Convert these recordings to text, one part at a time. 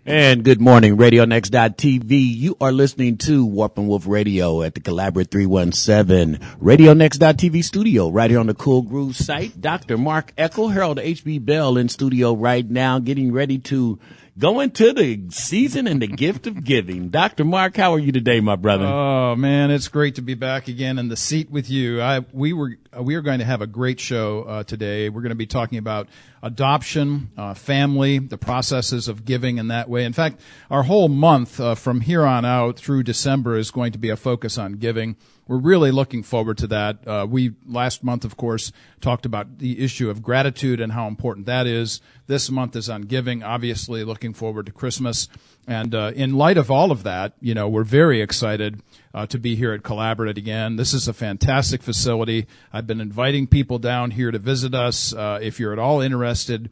And good morning, RadioNext.TV. You are listening to Warp and Woof Radio at the Collaborate 317 RadioNext.TV studio right here on the Cool Groove site. Dr. Mark Eckel, Harold H.B. Bell in studio right now, getting ready to go into the season and the gift of giving. Dr. Mark, how are you today, my brother? Oh, man, it's great to be back again in the seat with you. We are going to have a great show today. We're going to be talking about adoption, family, the processes of giving in that way. In fact, our whole month from here on out through December is going to be a focus on giving. We're really looking forward to that. We last month, of course, talked about the issue of gratitude and how important that is. This month is on giving, obviously looking forward to Christmas. And in light of all of that, you know, we're very excited to be here at Collaborate again. This is a fantastic facility. I've been inviting people down here to visit us. If you're at all interested,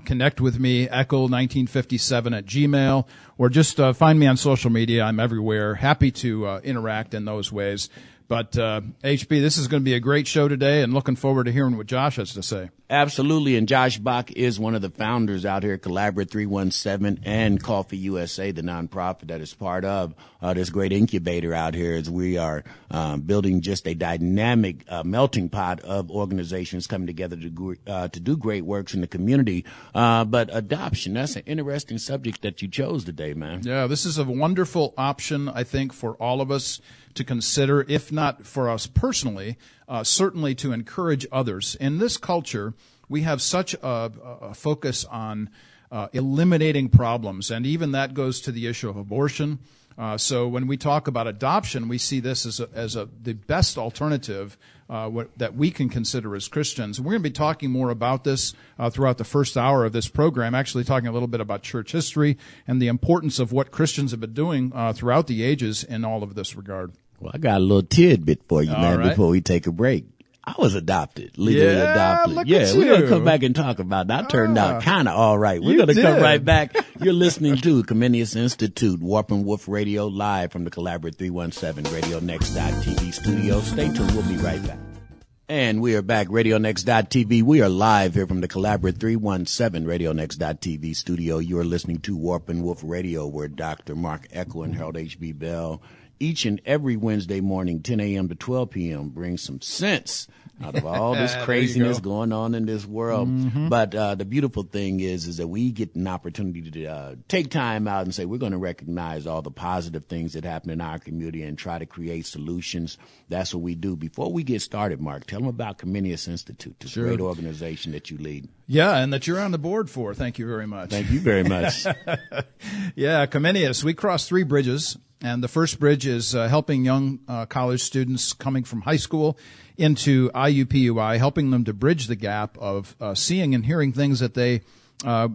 connect with me, echo1957@gmail, or just find me on social media. I'm everywhere. Happy to interact in those ways. But, HB, this is going to be a great show today, and looking forward to hearing what Josh has to say. Absolutely, and Josh Bach is one of the founders out here at Collaborate 317 and Coffee USA, the nonprofit that is part of this great incubator out here, as we are building just a dynamic melting pot of organizations coming together to do great works in the community. But adoption, that's an interesting subject that you chose today, man. Yeah, this is a wonderful option, I think, for all of us to consider, if not for us personally, certainly to encourage others. In this culture, we have such a focus on eliminating problems, and even that goes to the issue of abortion. So when we talk about adoption, we see this as the best alternative that we can consider as Christians. And we're going to be talking more about this throughout the first hour of this program, actually talking a little bit about church history and the importance of what Christians have been doing throughout the ages in all of this regard. Well, I got a little tidbit for you, man, right, before we take a break. I was adopted, legally adopted. Look Yeah, at we're going to you. come back and talk about that. I turned out kind of all right. We're going to come right back. You're listening to Comenius Institute, Warp and Woof Radio, live from the Collaborate 317 RadioNext.TV studio. Stay tuned. We'll be right back. And we are back, RadioNext.TV. We are live here from the Collaborate 317 RadioNext.TV studio. You are listening to Warp and Woof Radio, where Dr. Mark Eckel and Harold H.B. Bell each and every Wednesday morning, 10 a.m. to 12 p.m., brings some sense out of all this craziness going on in this world. Mm-hmm. But the beautiful thing is that we get an opportunity to take time out and say we're going to recognize all the positive things that happen in our community and try to create solutions. That's what we do. Before we get started, Mark, tell them about Comenius Institute, this great organization that you lead. Yeah, and that you're on the board for. Thank you very much. Thank you very much. Yeah, Comenius, we crossed 3 bridges. And the first bridge is helping young college students coming from high school into IUPUI, helping them to bridge the gap of seeing and hearing things that they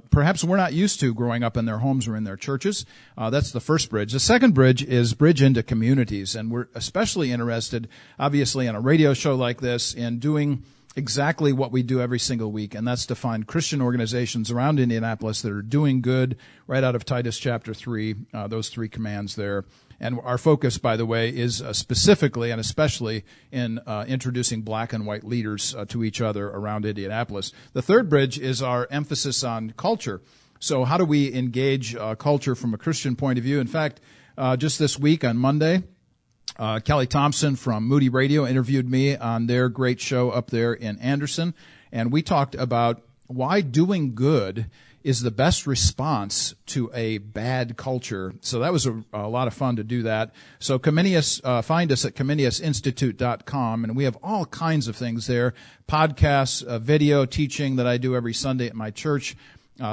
perhaps were not used to growing up in their homes or in their churches. That's the first bridge. The second bridge is bridge into communities. And we're especially interested, obviously, in a radio show like this, in doing exactly what we do every single week, and that's to find Christian organizations around Indianapolis that are doing good, right out of Titus chapter 3, those 3 commands there. And our focus, by the way, is specifically and especially in introducing black and white leaders to each other around Indianapolis. The third bridge is our emphasis on culture. So how do we engage culture from a Christian point of view? In fact, just this week on Monday, Kelly Thompson from Moody Radio interviewed me on their great show up there in Anderson, and we talked about why doing good is the best response to a bad culture. So that was a lot of fun to do that. So Comenius, find us at ComeniusInstitute.com, and we have all kinds of things there, podcasts, video teaching that I do every Sunday at my church.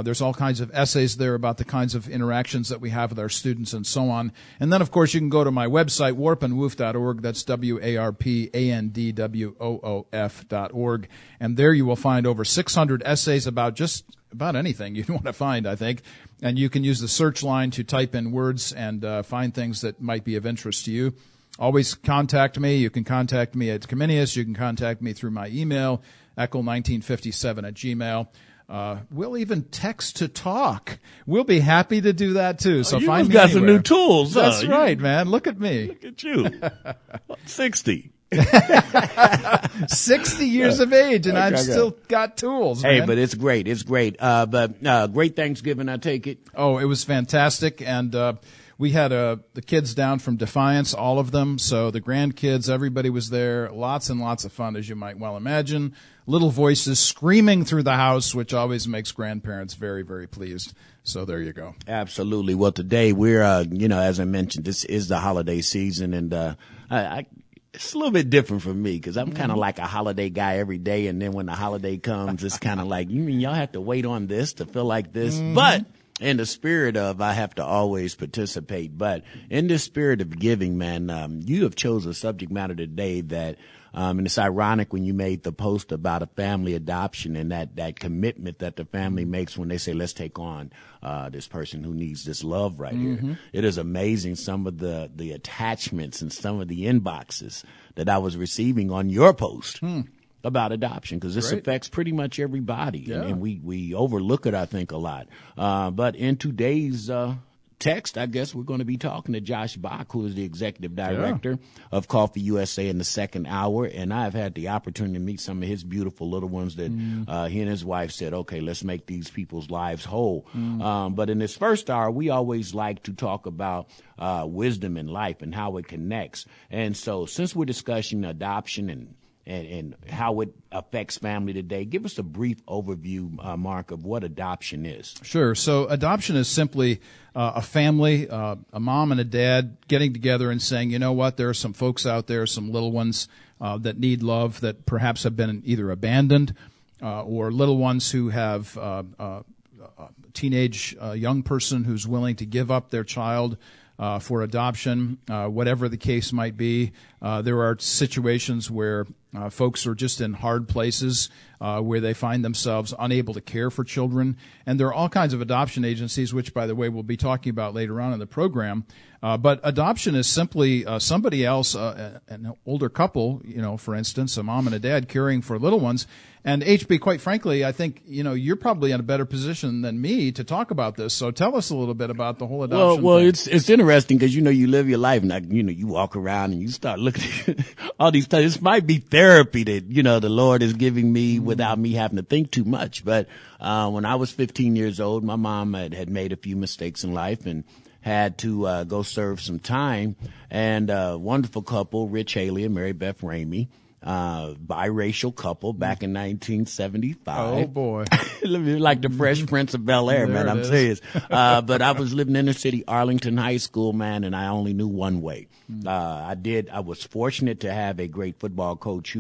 There's all kinds of essays there about the kinds of interactions that we have with our students and so on. And then, of course, you can go to my website, warpandwoof.org. That's WARPANDWOOF.org. And there you will find over 600 essays about just about anything you want to find, I think. And you can use the search line to type in words and find things that might be of interest to you. Always contact me. You can contact me at Comenius. You can contact me through my email, echo1957@gmail. We'll even text to talk. We'll be happy to do that too. So find me got anywhere. some new tools. That's right, man. Look at me. Look at you. 60. 60 years of age, and I've still got tools, man. Hey, but it's great. It's great. But great Thanksgiving, I take it. Oh, it was fantastic. And we had the kids down from Defiance, all of them. So the grandkids, everybody was there. Lots and lots of fun, as you might well imagine. Little voices screaming through the house, which always makes grandparents very, very pleased. So there you go. Absolutely. Well, today we're, as I mentioned, this is the holiday season, and it's a little bit different for me because I'm kind of like a holiday guy every day, and then when the holiday comes, it's kind of like, you mean y'all have to wait on this to feel like this? But in the spirit of, I have to always participate. But in the spirit of giving, man, you have chosen a subject matter today that, and it's ironic when you made the post about a family adoption and that commitment that the family makes when they say, let's take on this person who needs this love right here. It is amazing some of the attachments and some of the inboxes that I was receiving on your post about adoption, because this affects pretty much everybody. And we overlook it, I think, a lot. But in today's text, I guess we're going to be talking to Josh Bach, who is the executive director of Coffee USA in the second hour. And I've had the opportunity to meet some of his beautiful little ones that he and his wife said, okay, let's make these people's lives whole. But in this first hour, we always like to talk about wisdom in life and how it connects. And so since we're discussing adoption and how it affects family today, give us a brief overview, Mark, of what adoption is. Sure. So adoption is simply a family, a mom and a dad getting together and saying, you know what, there are some folks out there, some little ones that need love, that perhaps have been either abandoned or little ones who have a teenage young person who's willing to give up their child for adoption, whatever the case might be. There are situations where folks are just in hard places where they find themselves unable to care for children. And there are all kinds of adoption agencies, which, by the way, we'll be talking about later on in the program. But adoption is simply somebody else, an older couple, for instance, a mom and a dad caring for little ones. And HB, quite frankly, I think, you're probably in a better position than me to talk about this. So tell us a little bit about the whole adoption Well, thing. it's interesting because, you live your life and, you walk around and you start looking at all these things. This might be therapy that, the Lord is giving me without me having to think too much. But when I was 15 years old, my mom had made a few mistakes in life and had to go serve some time. And a wonderful couple, Rich Haley and Mary Beth Ramey, biracial couple back in 1975. Oh boy. Like the Fresh Prince of Bel-Air, man. I'm serious. But I was living in inner city Arlington High School, man, and I only knew one way. I was fortunate to have a great football coach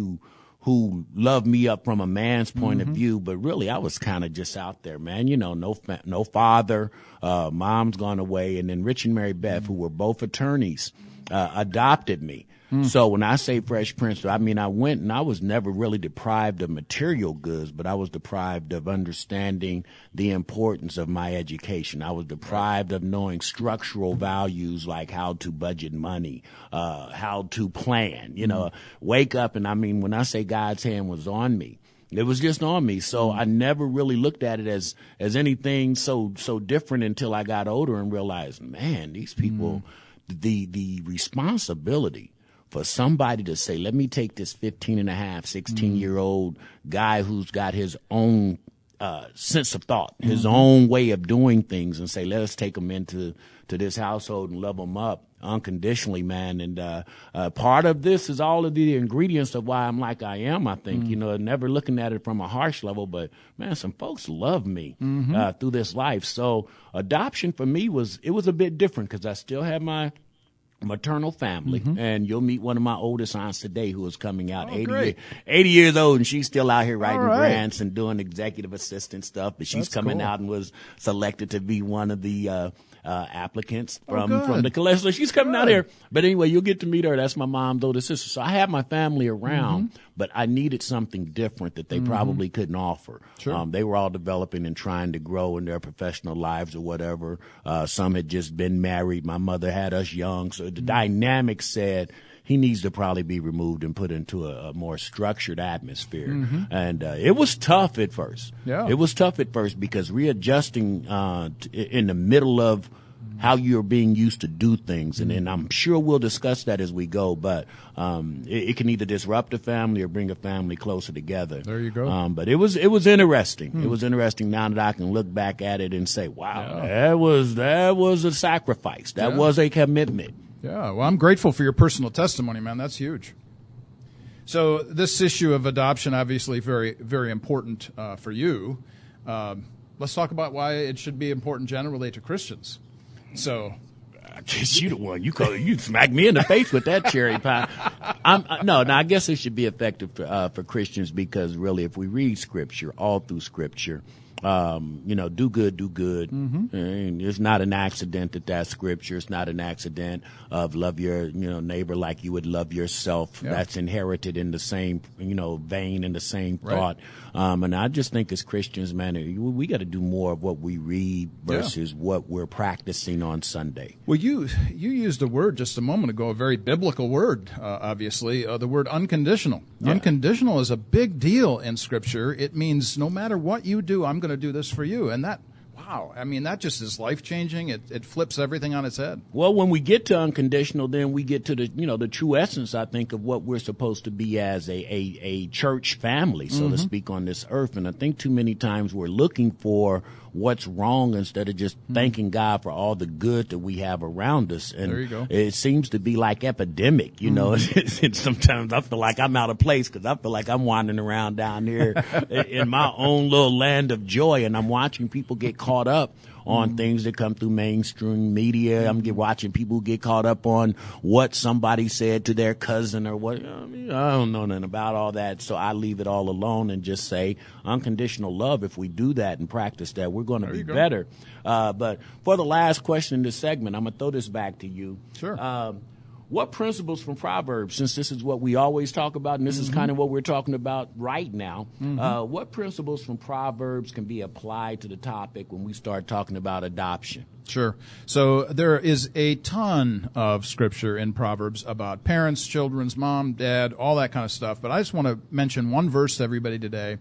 who loved me up from a man's point of view, but really I was kind of just out there, man. No father, mom's gone away, and then Rich and Mary Beth, who were both attorneys, adopted me. So when I say Fresh Prince, I mean I went and I was never really deprived of material goods, but I was deprived of understanding the importance of my education. I was deprived of knowing structural values like how to budget money, how to plan, wake up. And I mean, when I say God's hand was on me, it was just on me. So I never really looked at it as anything so different until I got older and realized, man, these people, the responsibility for somebody to say, let me take this 16-year-old guy who's got his own sense of thought, his own way of doing things, and say, let us take him into this household and love him up unconditionally, man. And part of this is all of the ingredients of why I'm like I am, I think. Never looking at it from a harsh level, but, man, some folks love me through this life. So adoption for me was a bit different because I still have my maternal family, and you'll meet one of my oldest aunts today who is coming out 80 years old, and she's still out here writing grants and doing executive assistant stuff, but she's coming out and was selected to be one of the applicants from the collection. So she's coming out here. But anyway, you'll get to meet her. That's my mom's older sister. So I have my family around, but I needed something different that they probably couldn't offer. Sure. They were all developing and trying to grow in their professional lives or whatever. Some had just been married. My mother had us young. So the dynamic said he needs to probably be removed and put into a more structured atmosphere. And it was tough at first. Yeah. It was tough at first because readjusting in the middle of how you're being used to do things. And I'm sure we'll discuss that as we go, but it can either disrupt a family or bring a family closer together. There you go. But it was interesting. It was interesting now that I can look back at it and say, wow, that was a sacrifice. That was a commitment. Yeah, well, I'm grateful for your personal testimony, man. That's huge. So this issue of adoption, obviously very, very important for you. Let's talk about why it should be important generally to Christians. So, I guess you the one. You smacked me in the face with that cherry pie. No, I guess it should be effective for Christians because really, if we read Scripture, all through Scripture, do good, do good. And it's not an accident that's Scripture. It's not an accident of love your, neighbor like you would love yourself. Yeah. That's inherited in the same, vein and the same thought. And I just think as Christians, man, we got to do more of what we read versus what we're practicing on Sunday. Well, you used a word just a moment ago, a very biblical word, obviously, the word unconditional. Yeah. Unconditional is a big deal in Scripture. It means no matter what you do, I'm going to do this for you. And that, wow, I mean, that just is life-changing. It flips everything on its head. Well, when we get to unconditional, then we get to the true essence, I think, of what we're supposed to be as a church family, so to speak, on this earth. And I think too many times we're looking for what's wrong instead of just thanking God for all the good that we have around us. And there you go. It seems to be like epidemic, Sometimes I feel like I'm out of place because I feel like I'm wandering around down here in my own little land of joy, and I'm watching people get caught up on things that come through mainstream media. I'm watching people get caught up on what somebody said to their cousin or what. I don't know nothing about all that, so I leave it all alone and just say unconditional love. If we do that and practice that, we're going to be better. But for the last question in this segment, I'm going to throw this back to you. Sure. What principles from Proverbs, since this is what we always talk about, and this is kind of what we're talking about right now, what principles from Proverbs can be applied to the topic when we start talking about adoption? Sure. So there is a ton of Scripture in Proverbs about parents, children's, mom, dad, all that kind of stuff. But I just want to mention one verse to everybody today.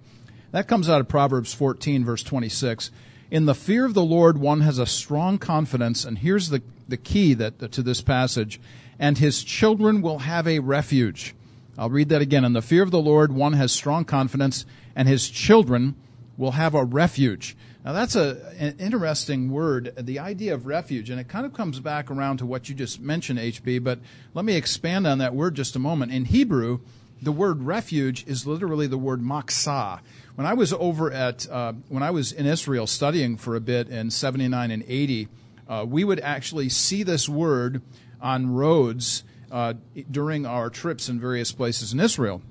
That comes out of Proverbs 14, verse 26. In the fear of the Lord, one has a strong confidence, and here's the key to this passage, and his children will have a refuge. I'll read that again. In the fear of the Lord, one has strong confidence, and his children will have a refuge. Now, that's an interesting word, the idea of refuge, and it kind of comes back around to what you just mentioned, HB, but let me expand on that word just a moment. In Hebrew, the word refuge is literally the word maksah. When I was when I was in Israel studying for a bit in 79 and 80, we would actually see this word on roads during our trips in various places in Israel.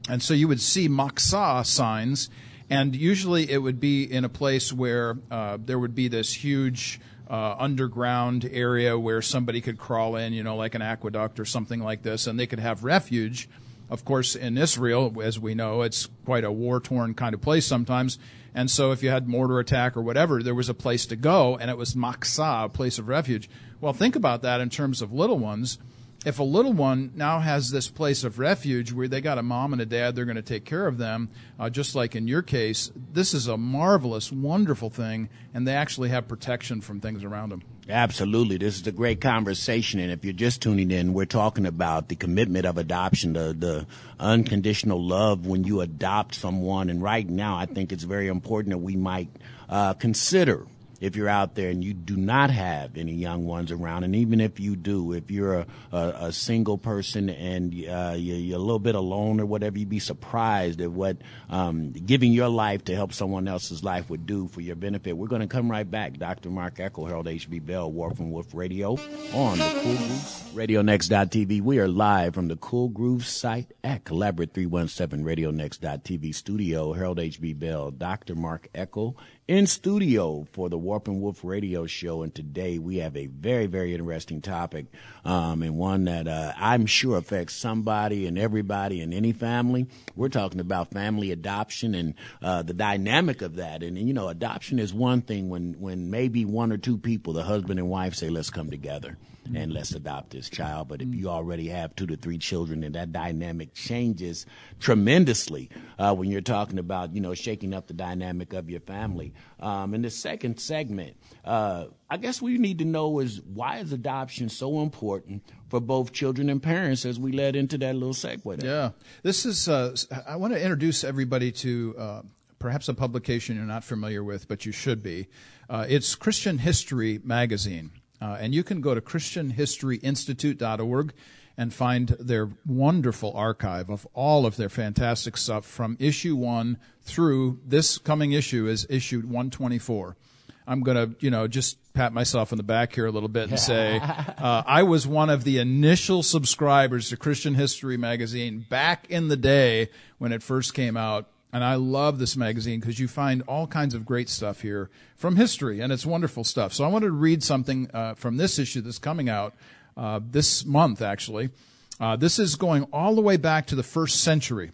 And so you would see maksah signs, and usually it would be in a place where there would be this huge underground area where somebody could crawl in, like an aqueduct or something like this, and they could have refuge. Of course, in Israel, as we know, it's quite a war-torn kind of place sometimes. And so if you had mortar attack or whatever, there was a place to go, and it was maksah, a place of refuge. Well, think about that in terms of little ones. If a little one now has this place of refuge where they got a mom and a dad, they're going to take care of them, just like in your case, this is a marvelous, wonderful thing, and they actually have protection from things around them. Absolutely. This is a great conversation, and if you're just tuning in, we're talking about the commitment of adoption, the unconditional love when you adopt someone. And right now, I think it's very important that we might consider, if you're out there and you do not have any young ones around, and even if you do, if you're a single person and you're a little bit alone or whatever, you'd be surprised at what giving your life to help someone else's life would do for your benefit. We're going to come right back. Dr. Mark Eckel, Harold H.B. Bell, Wharf and Woof Radio on the Cool Grooves RadioNext.tv. We are live from the Cool Grooves site at Collaborate 317 RadioNext.tv studio. Harold H.B. Bell, Dr. Mark Eckel in studio for the Warp and Woof Radio Show, and today we have a very, very interesting topic, and one that I'm sure affects somebody and everybody in any family. We're talking about family adoption and the dynamic of that. And adoption is one thing when maybe one or two people, the husband and wife, say, let's come together and let's adopt this child. But if you already have 2 to 3 children, then that dynamic changes tremendously when you're talking about, shaking up the dynamic of your family. In the second segment, I guess we need to know is why is adoption so important for both children and parents as we led into that little segue there. Yeah. This is, I want to introduce everybody to perhaps a publication you're not familiar with, but you should be. It's Christian History Magazine. And you can go to ChristianHistoryInstitute.org and find their wonderful archive of all of their fantastic stuff from issue 1 through this coming issue is issue 124. I'm going to, just pat myself on the back here a little bit and say I was one of the initial subscribers to Christian History Magazine back in the day when it first came out. And I love this magazine because you find all kinds of great stuff here from history, and it's wonderful stuff. So I wanted to read something from this issue that's coming out this month, actually. This is going all the way back to the 1st century.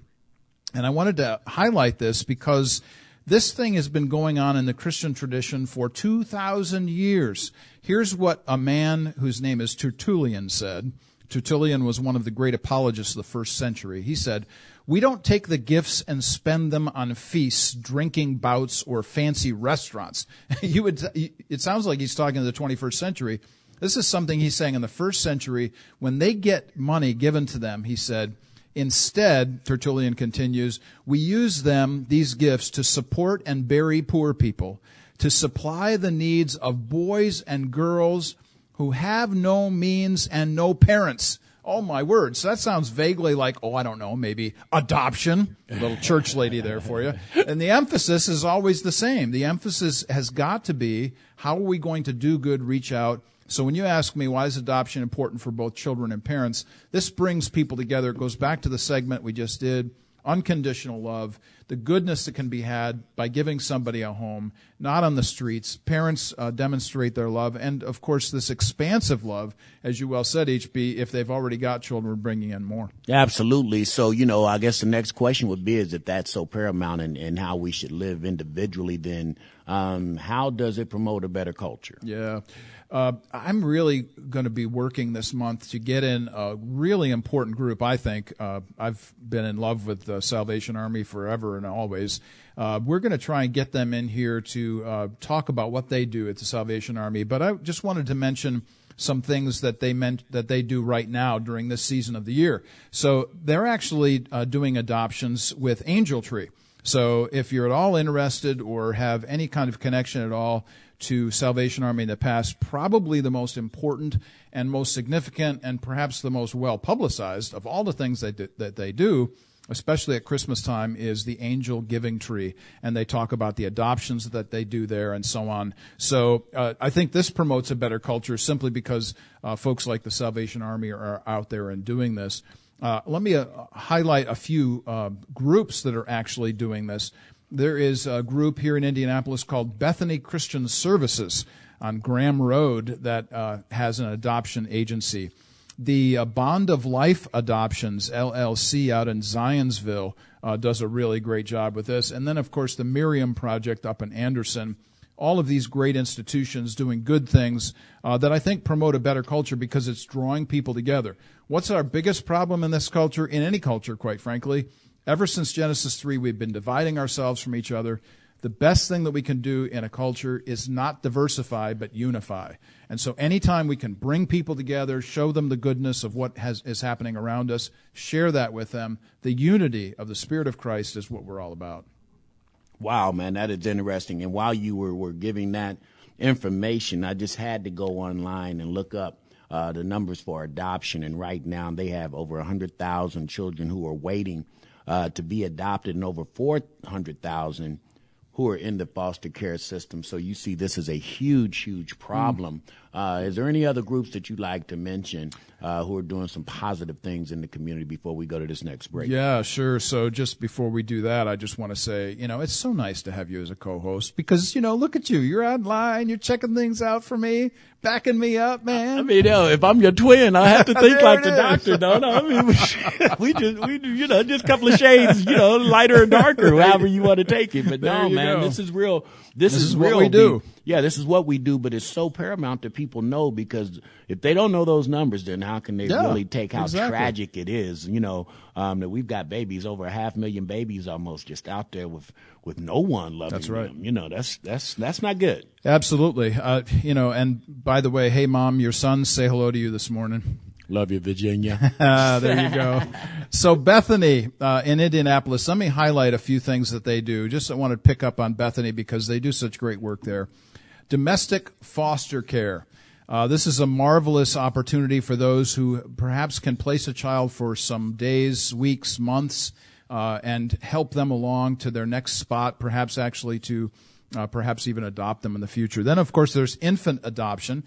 And I wanted to highlight this because this thing has been going on in the Christian tradition for 2,000 years. Here's what a man whose name is Tertullian said. Tertullian was one of the great apologists of the 1st century. He said, "We don't take the gifts and spend them on feasts, drinking bouts, or fancy restaurants." It sounds like he's talking to the 21st century. This is something he's saying in the 1st century. When they get money given to them, he said, instead, Tertullian continues, "we use these gifts, to support and bury poor people, to supply the needs of boys and girls who have no means and no parents." Oh, my word. So that sounds vaguely like, I don't know, maybe adoption. A little church lady there for you. And the emphasis is always the same. The emphasis has got to be, how are we going to do good, reach out? So when you ask me, why is adoption important for both children and parents, this brings people together. It goes back to the segment we just did, unconditional love, the goodness that can be had by giving somebody a home, not on the streets. Parents demonstrate their love, and, of course, this expansive love, as you well said, HB, if they've already got children, bringing in more. Absolutely. So, I guess the next question would be, is if that's so paramount in how we should live individually, then how does it promote a better culture? Yeah. I'm really going to be working this month to get in a really important group, I think. I've been in love with the Salvation Army forever and always. We're going to try and get them in here to talk about what they do at the Salvation Army. But I just wanted to mention some things that they do right now during this season of the year. So they're actually doing adoptions with Angel Tree. So if you're at all interested or have any kind of connection at all to Salvation Army in the past, probably the most important and most significant and perhaps the most well-publicized of all the things that they do, especially at Christmas time, is the Angel Giving Tree. And they talk about the adoptions that they do there and so on. So I think this promotes a better culture simply because folks like the Salvation Army are out there and doing this. Let me highlight a few groups that are actually doing this. There is a group here in Indianapolis called Bethany Christian Services on Graham Road that has an adoption agency. The Bond of Life Adoptions, LLC, out in Zionsville does a really great job with this. And then, of course, the Miriam Project up in Anderson. All of these great institutions doing good things that I think promote a better culture because it's drawing people together. What's our biggest problem in this culture, in any culture, quite frankly? Ever since Genesis 3, we've been dividing ourselves from each other. The best thing that we can do in a culture is not diversify, but unify. And so anytime we can bring people together, show them the goodness of what is happening around us, share that with them, the unity of the Spirit of Christ is what we're all about. Wow, man, that is interesting. And while you were giving that information, I just had to go online and look up the numbers for adoption. And right now they have over 100,000 children who are waiting to be adopted, and over 400,000 who are in the foster care system. So you see this is a huge, huge problem. Is there any other groups that you'd like to mention who are doing some positive things in the community before we go to this next break? Yeah, sure. So just before we do that, I just want to say, it's so nice to have you as a co-host because, look at you. You're online. You're checking things out for me, backing me up, man. I mean, if I'm your twin, I have to think like the doctor, don't I? I mean, we just a couple of shades, lighter and darker, however you want to take it. But no, man, this is real this is what real. we do. Yeah, this is what we do, but it's so paramount that people know, because if they don't know those numbers, then how can they really take how tragic it is, that we've got babies, over 500,000 babies almost, just out there with no one loving them. That's not good. Absolutely. And by the way, hey, Mom, your sons say hello to you this morning. Love you, Virginia. There you go. So Bethany in Indianapolis, let me highlight a few things that they do. I want to pick up on Bethany because they do such great work there. Domestic foster care. This is a marvelous opportunity for those who perhaps can place a child for some days, weeks, months, and help them along to their next spot, perhaps actually to perhaps even adopt them in the future. Then, of course, there's infant adoption.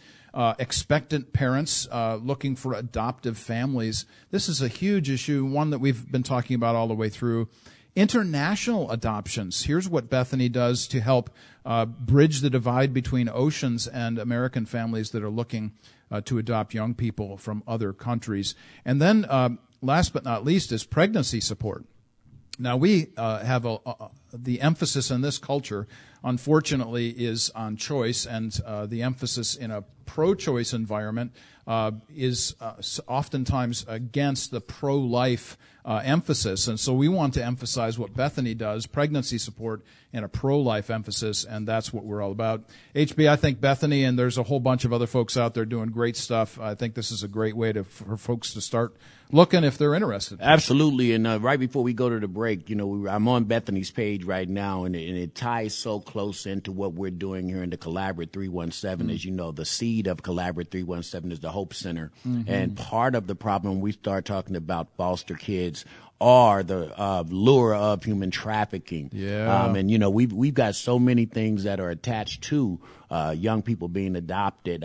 Expectant parents looking for adoptive families. This is a huge issue, one that we've been talking about all the way through. International adoptions. Here's what Bethany does to help bridge the divide between oceans and American families that are looking to adopt young people from other countries. And then, last but not least, is pregnancy support. Now, we have the emphasis in this culture, unfortunately, is on choice, and the emphasis in a pro-choice environment is oftentimes against the pro-life emphasis. And so we want to emphasize what Bethany does, pregnancy support and a pro-life emphasis, and that's what we're all about. HB, I think Bethany, and there's a whole bunch of other folks out there doing great stuff. I think this is a great way for folks to start looking if they're interested. Absolutely. And right before we go to the break, I'm on Bethany's page right now, and it ties so close into what we're doing here in the Collaborate 317. As you know, the seed of Collaborate 317 is the Hope Center. And part of the problem when we start talking about foster kids are the lure of human trafficking. And we've got so many things that are attached to young people being adopted,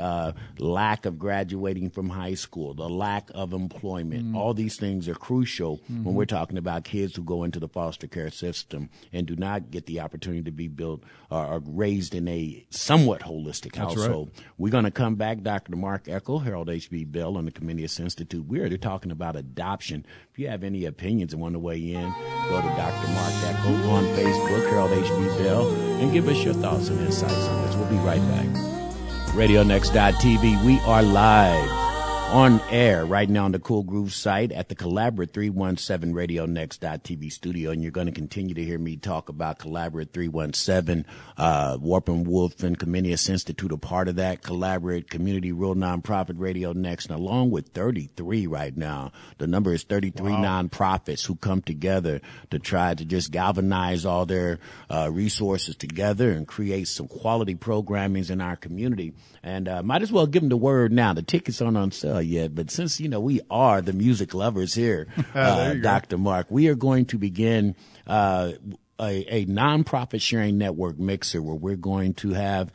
lack of graduating from high school, the lack of employment. All these things are crucial when we're talking about kids who go into the foster care system and do not get the opportunity to be built or raised in a somewhat holistic household. Right. We're going to come back. Dr. Mark Eckel, Harold H.B. Bell, and the Comenius Institute. We're talking about adoption. If you have any opinions and want to weigh in, go to Dr. Mark Eckel on Facebook, Harold H.B. Bell, and give us your thoughts and insights on this. We'll be right back. RadioNext.tv, we are live on air right now on the Cool Groove site at the Collaborate 317 RadioNext.tv studio, and you're going to continue to hear me talk about Collaborate 317, Warp and Woof and Comenius Institute, a part of that. Collaborate, community, real nonprofit Radio Next, and along with 33 right now. The number is 33 nonprofits who come together to try to just galvanize all their resources together and create some quality programming in our community. And might as well give them the word now. The tickets aren't on sale yet, but since, we are the music lovers here, Dr. Mark, we are going to begin a nonprofit sharing network mixer where we're going to have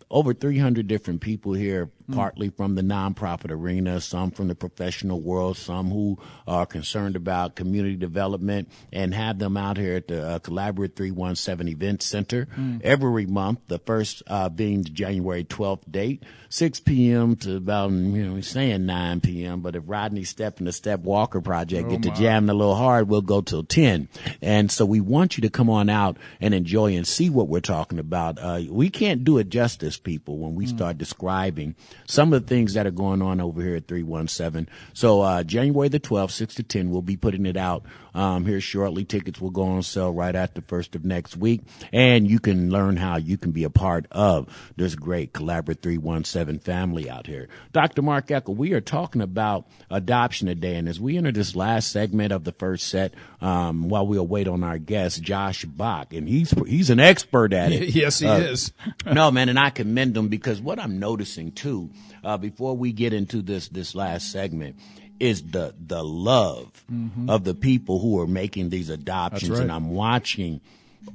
over 300 different people here, partly from the nonprofit arena, some from the professional world, some who are concerned about community development, and have them out here at the Collaborate 317 Event Center every month, the first being the January 12th date, 6 p.m. to about, we're saying 9 p.m., but if Rodney Step and the Step Walker Project get to jamming a little hard, we'll go till 10. And so we want you to come on out and enjoy and see what we're talking about. We can't do it justice, people, when we start describing some of the things that are going on over here at 317. So January the 12th, 6 to 10, we'll be putting it out here shortly. Tickets will go on sale right at the first of next week, and you can learn how you can be a part of this great Collaborate 317 family out here. Dr. Mark Eckel, we are talking about adoption today, and as we enter this last segment of the first set, while we'll wait on our guest, Josh Bach, and he's an expert at it. Yes, he is. No, man, and I commend him, because what I'm noticing too, before we get into this last segment, is the love of the people who are making these adoptions. Right. And I'm watching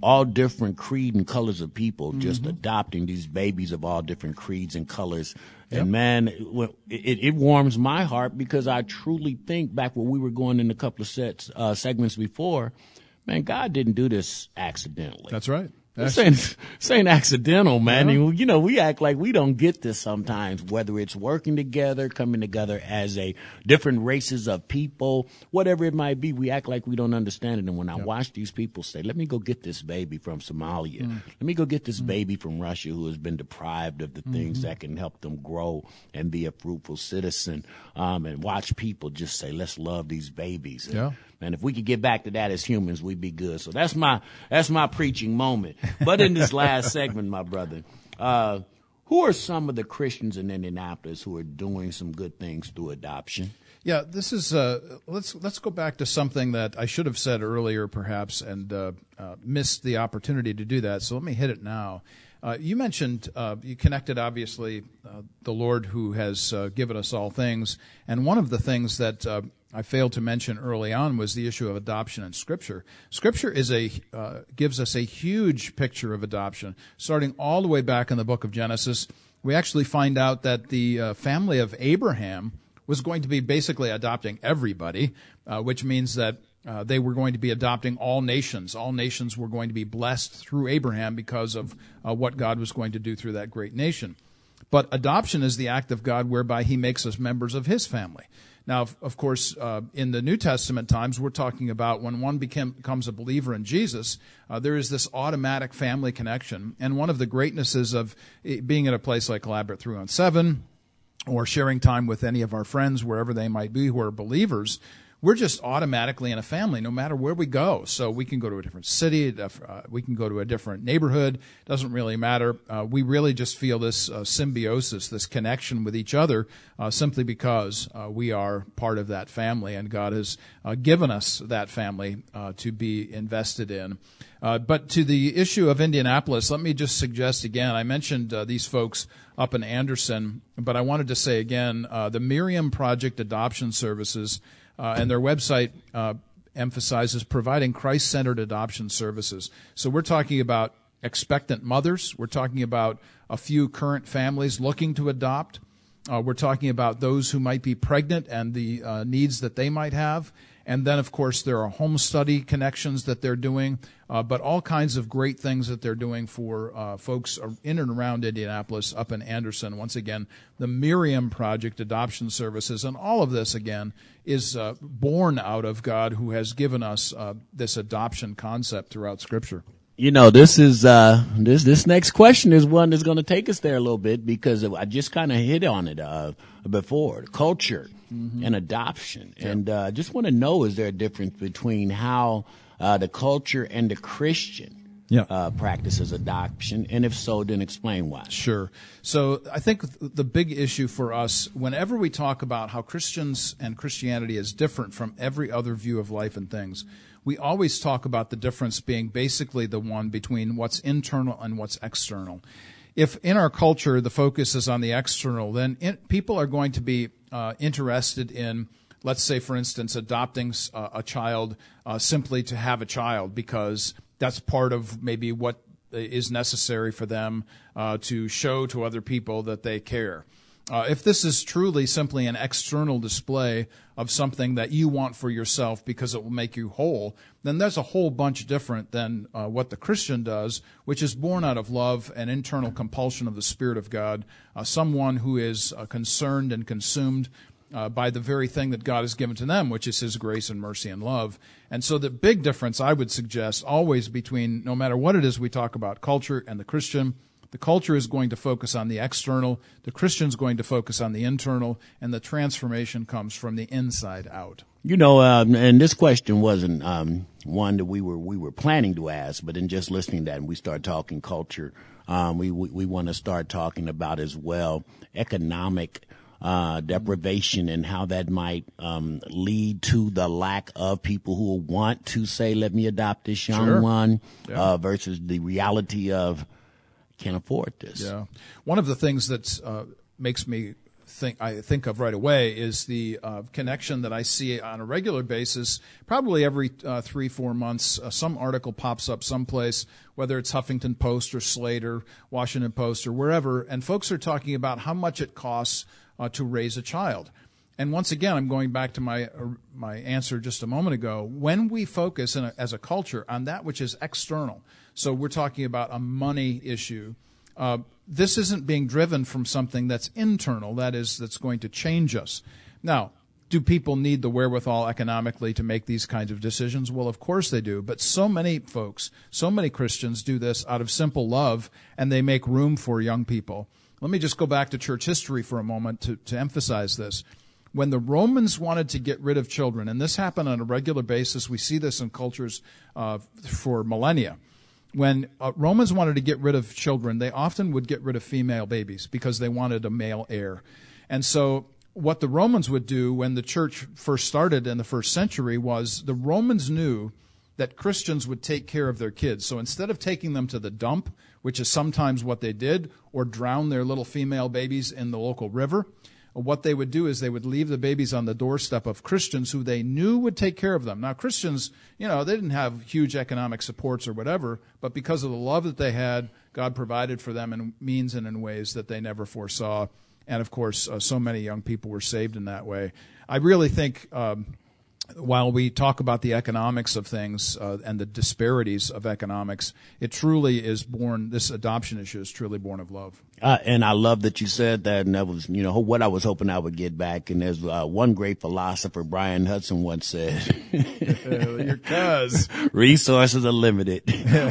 all different creed and colors of people just adopting these babies of all different creeds and colors. Yep. And man, it warms my heart, because I truly think back when we were going in a couple of segments before, man, God didn't do this accidentally. That's right. This ain't accidental, man. Yeah. You know, we act like we don't get this sometimes, whether it's working together, coming together as a different races of people, whatever it might be. We act like we don't understand it. And when I watch these people say, let me go get this baby from Somalia, let me go get this baby from Russia who has been deprived of the things that can help them grow and be a fruitful citizen, and watch people just say, let's love these babies. And if we could get back to that as humans, we'd be good. So that's my preaching moment. But in this last segment, my brother, who are some of the Christians in Indianapolis who are doing some good things through adoption? Yeah, this is let's go back to something that I should have said earlier, perhaps, and missed the opportunity to do that. So let me hit it now. You mentioned you connected, obviously, the Lord who has given us all things, and one of the things that I failed to mention early on was the issue of adoption in Scripture. Scripture gives us a huge picture of adoption, starting all the way back in the book of Genesis. We actually find out that the family of Abraham was going to be basically adopting everybody, which means that they were going to be adopting all nations. All nations were going to be blessed through Abraham because of what God was going to do through that great nation. But adoption is the act of God whereby he makes us members of his family. Now, of course, in the New Testament times, we're talking about when one becomes a believer in Jesus, there is this automatic family connection. And one of the greatnesses of being at a place like Collaborate 317 or sharing time with any of our friends, wherever they might be, who are believers, we're just automatically in a family no matter where we go. So we can go to a different city, we can go to a different neighborhood, doesn't really matter. We really just feel this symbiosis, this connection with each other, simply because we are part of that family, and God has given us that family to be invested in. But to the issue of Indianapolis, let me just suggest again, I mentioned these folks up in Anderson, but I wanted to say again, the Miriam Project Adoption Services, and their website emphasizes providing Christ-centered adoption services. So we're talking about expectant mothers. We're talking about a few current families looking to adopt. We're talking about those who might be pregnant and the needs that they might have. And then, of course, there are home study connections that they're doing, but all kinds of great things that they're doing for folks in and around Indianapolis, up in Anderson. Once again, the Miriam Project Adoption Services. And all of this, again, is born out of God, who has given us this adoption concept throughout Scripture. You know, this is this next question is one that's going to take us there a little bit, because I just kind of hit on it before, culture and adoption. Yeah. And I just want to know, is there a difference between how the culture and the Christian practices adoption? And if so, then explain why. Sure. So I think the big issue for us, whenever we talk about how Christians and Christianity is different from every other view of life and things, we always talk about the difference being basically the one between what's internal and what's external. If in our culture the focus is on the external, then people are going to be interested in, let's say, for instance, adopting a child simply to have a child, because that's part of maybe what is necessary for them to show to other people that they care. If this is truly simply an external display of something that you want for yourself because it will make you whole, then there's a whole bunch different than what the Christian does, which is born out of love and internal compulsion of the Spirit of God, someone who is concerned and consumed by the very thing that God has given to them, which is his grace and mercy and love. And so the big difference, I would suggest, always between, no matter what it is we talk about, culture and the Christian, the culture is going to focus on the external, the Christian's going to focus on the internal, and the transformation comes from the inside out. You know, and this question wasn't one that we were planning to ask, but in just listening to that, and we start talking culture, we want to start talking about as well economic deprivation and how that might lead to the lack of people who want to say, let me adopt this young one, versus the reality of, can't afford this. Yeah. One of the things that makes me think of right away is the connection that I see on a regular basis, probably every 3-4 months. Some article pops up someplace, whether it's Huffington Post or Slate or Washington Post or wherever, and folks are talking about how much it costs to raise a child. And once again, I'm going back to my answer just a moment ago. When we focus as a culture on that which is external, so we're talking about a money issue, this isn't being driven from something that's internal, that's going to change us. Now, do people need the wherewithal economically to make these kinds of decisions? Well, of course they do. But so many folks, so many Christians do this out of simple love, and they make room for young people. Let me just go back to church history for a moment to emphasize this. When the Romans wanted to get rid of children, and this happened on a regular basis, we see this in cultures for millennia. When Romans wanted to get rid of children, they often would get rid of female babies because they wanted a male heir. And so what the Romans would do when the church first started in the first century was the Romans knew that Christians would take care of their kids. So instead of taking them to the dump, which is sometimes what they did, or drown their little female babies in the local river, what they would do is they would leave the babies on the doorstep of Christians who they knew would take care of them. Now, Christians, they didn't have huge economic supports or whatever, but because of the love that they had, God provided for them in means and in ways that they never foresaw. And, of course, so many young people were saved in that way. I really think while we talk about the economics of things and the disparities of economics, it truly is this adoption issue is truly born of love. And I love that you said that, and that was, what I was hoping I would get back. And there's one great philosopher, Brian Hudson, once said, your cuz. Resources are limited,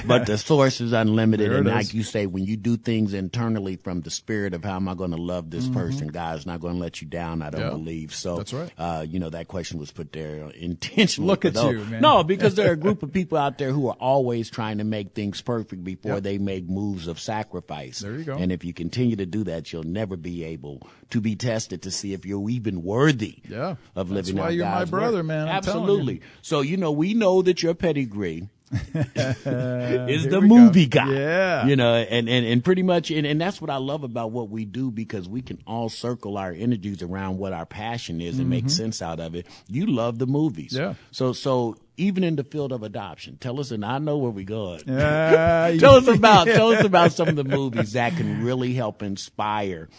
but the source is unlimited. And like you say, when you do things internally from the spirit of how am I going to love this person, God's not going to let you down, I don't believe. So, that's right. That question was put there intentionally. Look at you, man. No, because there are a group of people out there who are always trying to make things perfect before they make moves of sacrifice. There you go. And if you continue to do that, you'll never be able to be tested to see if you're even worthy of living out God's word. That's why you're my brother, man. Absolutely. So, we know that your pedigree is the movie guy. Yeah. And pretty much, and that's what I love about what we do, because we can all circle our energies around what our passion is and make sense out of it. You love the movies. Yeah. So even in the field of adoption, tell us, and I know where we're going. Tell us about some of the movies that can really help inspire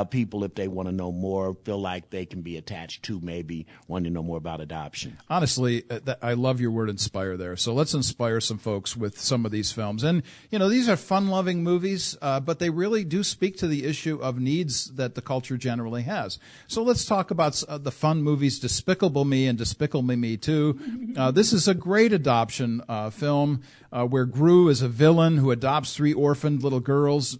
people if they want to know more, feel like they can be attached to maybe wanting to know more about adoption. Honestly, I love your word inspire there. So let's inspire some folks with some of these films. And, these are fun-loving movies, but they really do speak to the issue of needs that the culture generally has. So let's talk about the fun movies Despicable Me and Despicable Me 2. This is a great adoption film where Gru is a villain who adopts 3 orphaned little girls.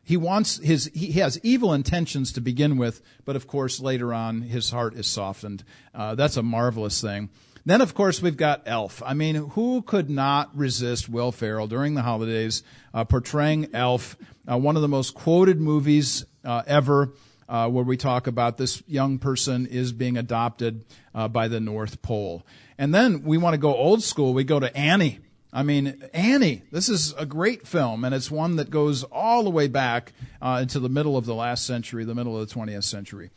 He has evil intentions to begin with, but of course later on his heart is softened. That's a marvelous thing. Then of course we've got Elf. I mean, who could not resist Will Ferrell during the holidays portraying Elf, one of the most quoted movies ever. Where we talk about this young person is being adopted by the North Pole. And then we want to go old school. We go to Annie. I mean, Annie, this is a great film, and it's one that goes all the way back into the middle of the last century, the middle of the 20th century.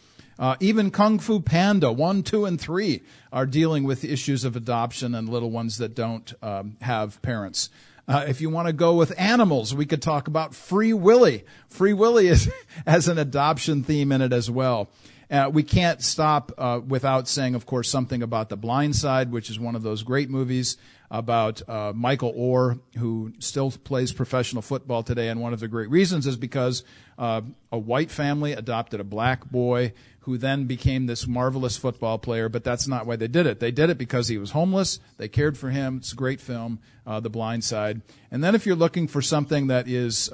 Even Kung Fu Panda 1, 2, and 3 are dealing with issues of adoption and little ones that don't have parents. If you want to go with animals, we could talk about Free Willy. Free Willy has an adoption theme in it as well. We can't stop without saying, of course, something about The Blind Side, which is one of those great movies about Michael Orr, who still plays professional football today. And one of the great reasons is because a white family adopted a black boy who then became this marvelous football player. But that's not why they did it. They did it because he was homeless. They cared for him. It's a great film, The Blind Side. And then if you're looking for something that is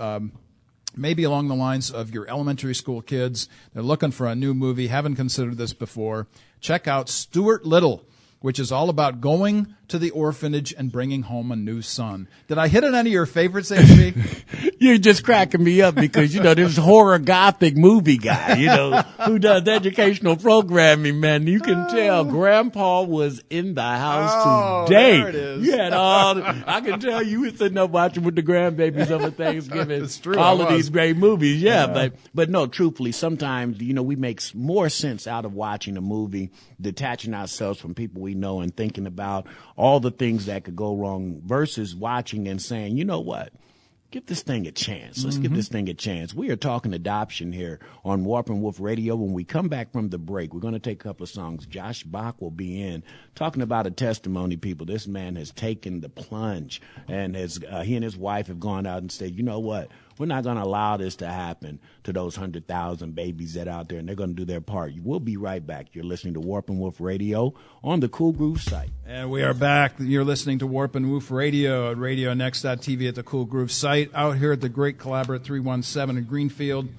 maybe along the lines of your elementary school kids, they're looking for a new movie, haven't considered this before, check out Stuart Little, which is all about going to the orphanage and bringing home a new son. Did I hit on any of your favorites, HB? You're just cracking me up because, this horror gothic movie guy, who does educational programming, man. You can tell Grandpa was in the house today. There it is. You had I can tell you were sitting up watching with the grandbabies over Thanksgiving. It's true. All of these great movies. Yeah. But no, truthfully, sometimes, we make more sense out of watching a movie, detaching ourselves from people we know and thinking about all the things that could go wrong versus watching and saying, you know what? give this thing a chance. Let's give this thing a chance. We are talking adoption here on Warp and Woof Radio. When we come back from the break, we're going to take a couple of songs. Josh Bach will be in talking about a testimony, people. This man has taken the plunge, and he and his wife have gone out and said, you know what? We're not going to allow this to happen to those 100,000 babies that are out there, and they're going to do their part. We'll be right back. You're listening to Warp and Woof Radio on the Cool Groove site. And we are back. You're listening to Warp and Woof Radio at RadioNext.tv at the Cool Groove site out here at the Great Collaborate 317 in Greenfield.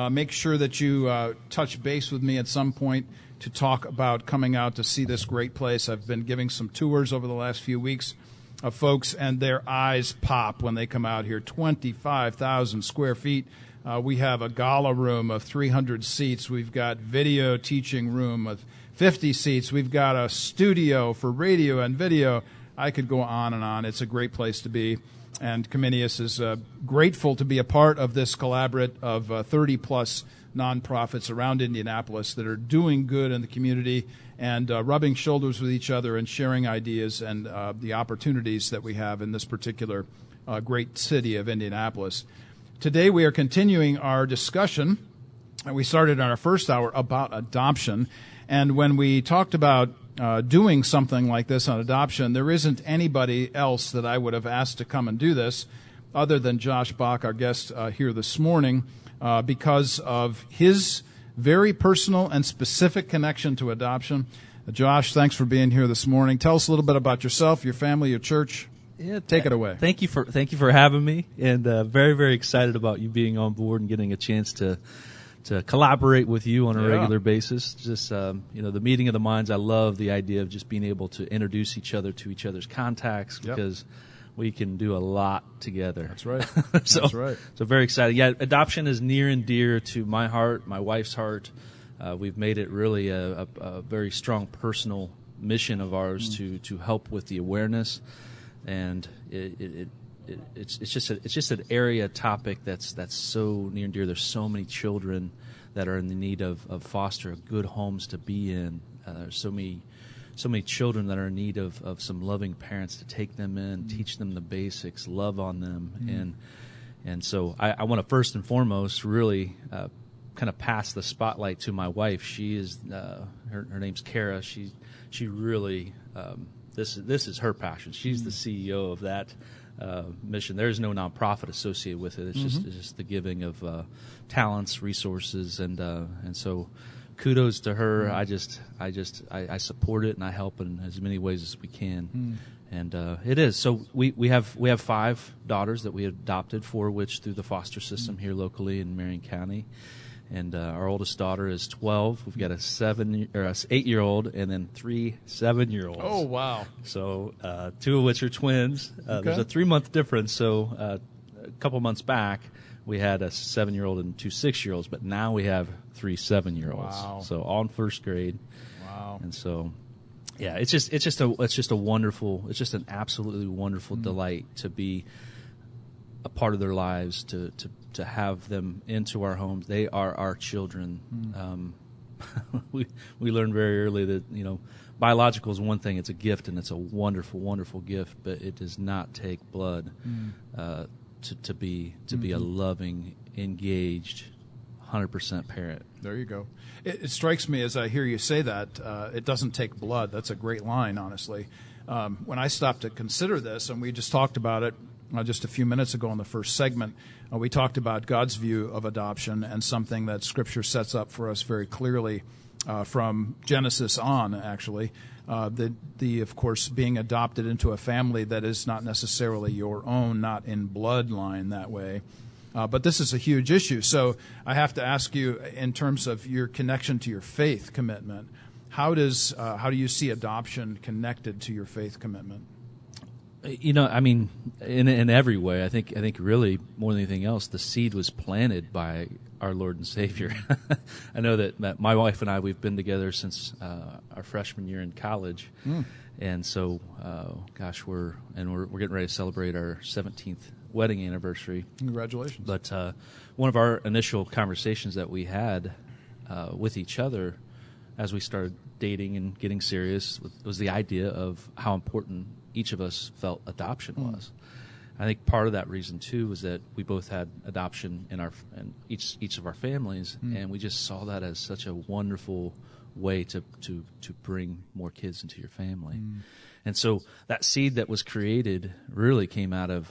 Make sure that you touch base with me at some point to talk about coming out to see this great place. I've been giving some tours over the last few weeks of folks, and their eyes pop when they come out here. 25,000 square feet. We have a gala room of 300 seats. We've got video teaching room of 50 seats. We've got a studio for radio and video. I could go on and on. It's a great place to be. And Comenius is grateful to be a part of this collaborate of 30-plus nonprofits around Indianapolis that are doing good in the community and rubbing shoulders with each other and sharing ideas and the opportunities that we have in this particular great city of Indianapolis. Today we are continuing our discussion, and we started in our first hour about adoption. And when we talked about doing something like this on adoption, there isn't anybody else that I would have asked to come and do this other than Josh Bach, our guest here this morning, because of his very personal and specific connection to adoption. Josh, thanks for being here this morning. Tell us a little bit about yourself, your family, your church. Yeah, take it away. Thank you for having me, and very, very excited about you being on board and getting a chance to collaborate with you on a regular basis. Just the meeting of the minds. I love the idea of just being able to introduce each other to each other's contacts because we can do a lot together. That's right. That's right. So very excited. Yeah, adoption is near and dear to my heart, my wife's heart. We've made it really a very strong personal mission of ours to help with the awareness, and it's just an area topic that's so near and dear. There's so many children that are in the need of foster good homes to be in. There's so many children that are in need of some loving parents to take them in, teach them the basics, love on them, and so I want to first and foremost really kind of pass the spotlight to my wife. She is her name's Kara. She really this is her passion. She's the CEO of that mission. There is no nonprofit associated with it. It's just the giving of talents, resources, and so kudos to her. I support it and I help in as many ways as we can. And it is. So we have 5 daughters that we adopted, 4 of which through the foster system here locally in Marion County. And our oldest daughter is 12. We've got a 8-year-old, and then 3 7-year-olds. Oh, wow! So 2 of which are twins. There's a 3-month difference. So a couple months back, we had a 7-year-old and 2 6-year-olds, but now we have 3 7-year-olds. Wow! So all in first grade. Wow! And so, yeah, it's just an absolutely wonderful delight to be a part of their lives, to have them into our homes. They are our children. We learned very early that biological is one thing; it's a gift, and it's a wonderful, wonderful gift. But it does not take blood to be a loving, engaged, 100% parent. There you go. It strikes me as I hear you say that it doesn't take blood. That's a great line, honestly. When I stopped to consider this, and we just talked about it just a few minutes ago in the first segment, we talked about God's view of adoption and something that Scripture sets up for us very clearly from Genesis on, actually. Of course, being adopted into a family that is not necessarily your own, not in bloodline that way. But this is a huge issue. So I have to ask you, in terms of your connection to your faith commitment, how do you see adoption connected to your faith commitment? I mean, in every way, I think really more than anything else, the seed was planted by our Lord and Savior. I know that my wife and I, we've been together since our freshman year in college, and so we're getting ready to celebrate our 17th wedding anniversary. Congratulations! But one of our initial conversations that we had with each other as we started dating and getting serious was the idea of how important each of us felt adoption was. I think part of that reason too was that we both had adoption in each of our families, and we just saw that as such a wonderful way to bring more kids into your family. And so that seed that was created really came out of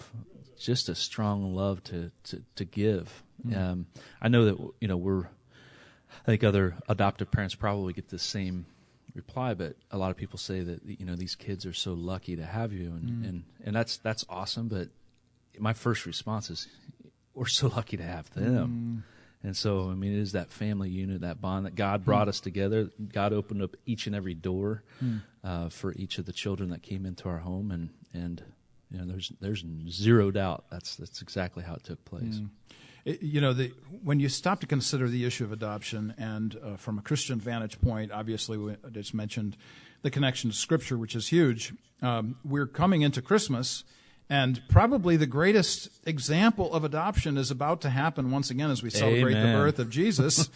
just a strong love to give. I know that I think other adoptive parents probably get the same reply, but a lot of people say that these kids are so lucky to have you, and that's awesome. But my first response is, we're so lucky to have them. And so, I mean, it is that family unit, that bond that God brought us together. God opened up each and every door for each of the children that came into our home, and there's zero doubt that's exactly how it took place. When you stop to consider the issue of adoption, and from a Christian vantage point, obviously we just mentioned the connection to Scripture, which is huge. We're coming into Christmas, and probably the greatest example of adoption is about to happen once again as we celebrate the birth of Jesus,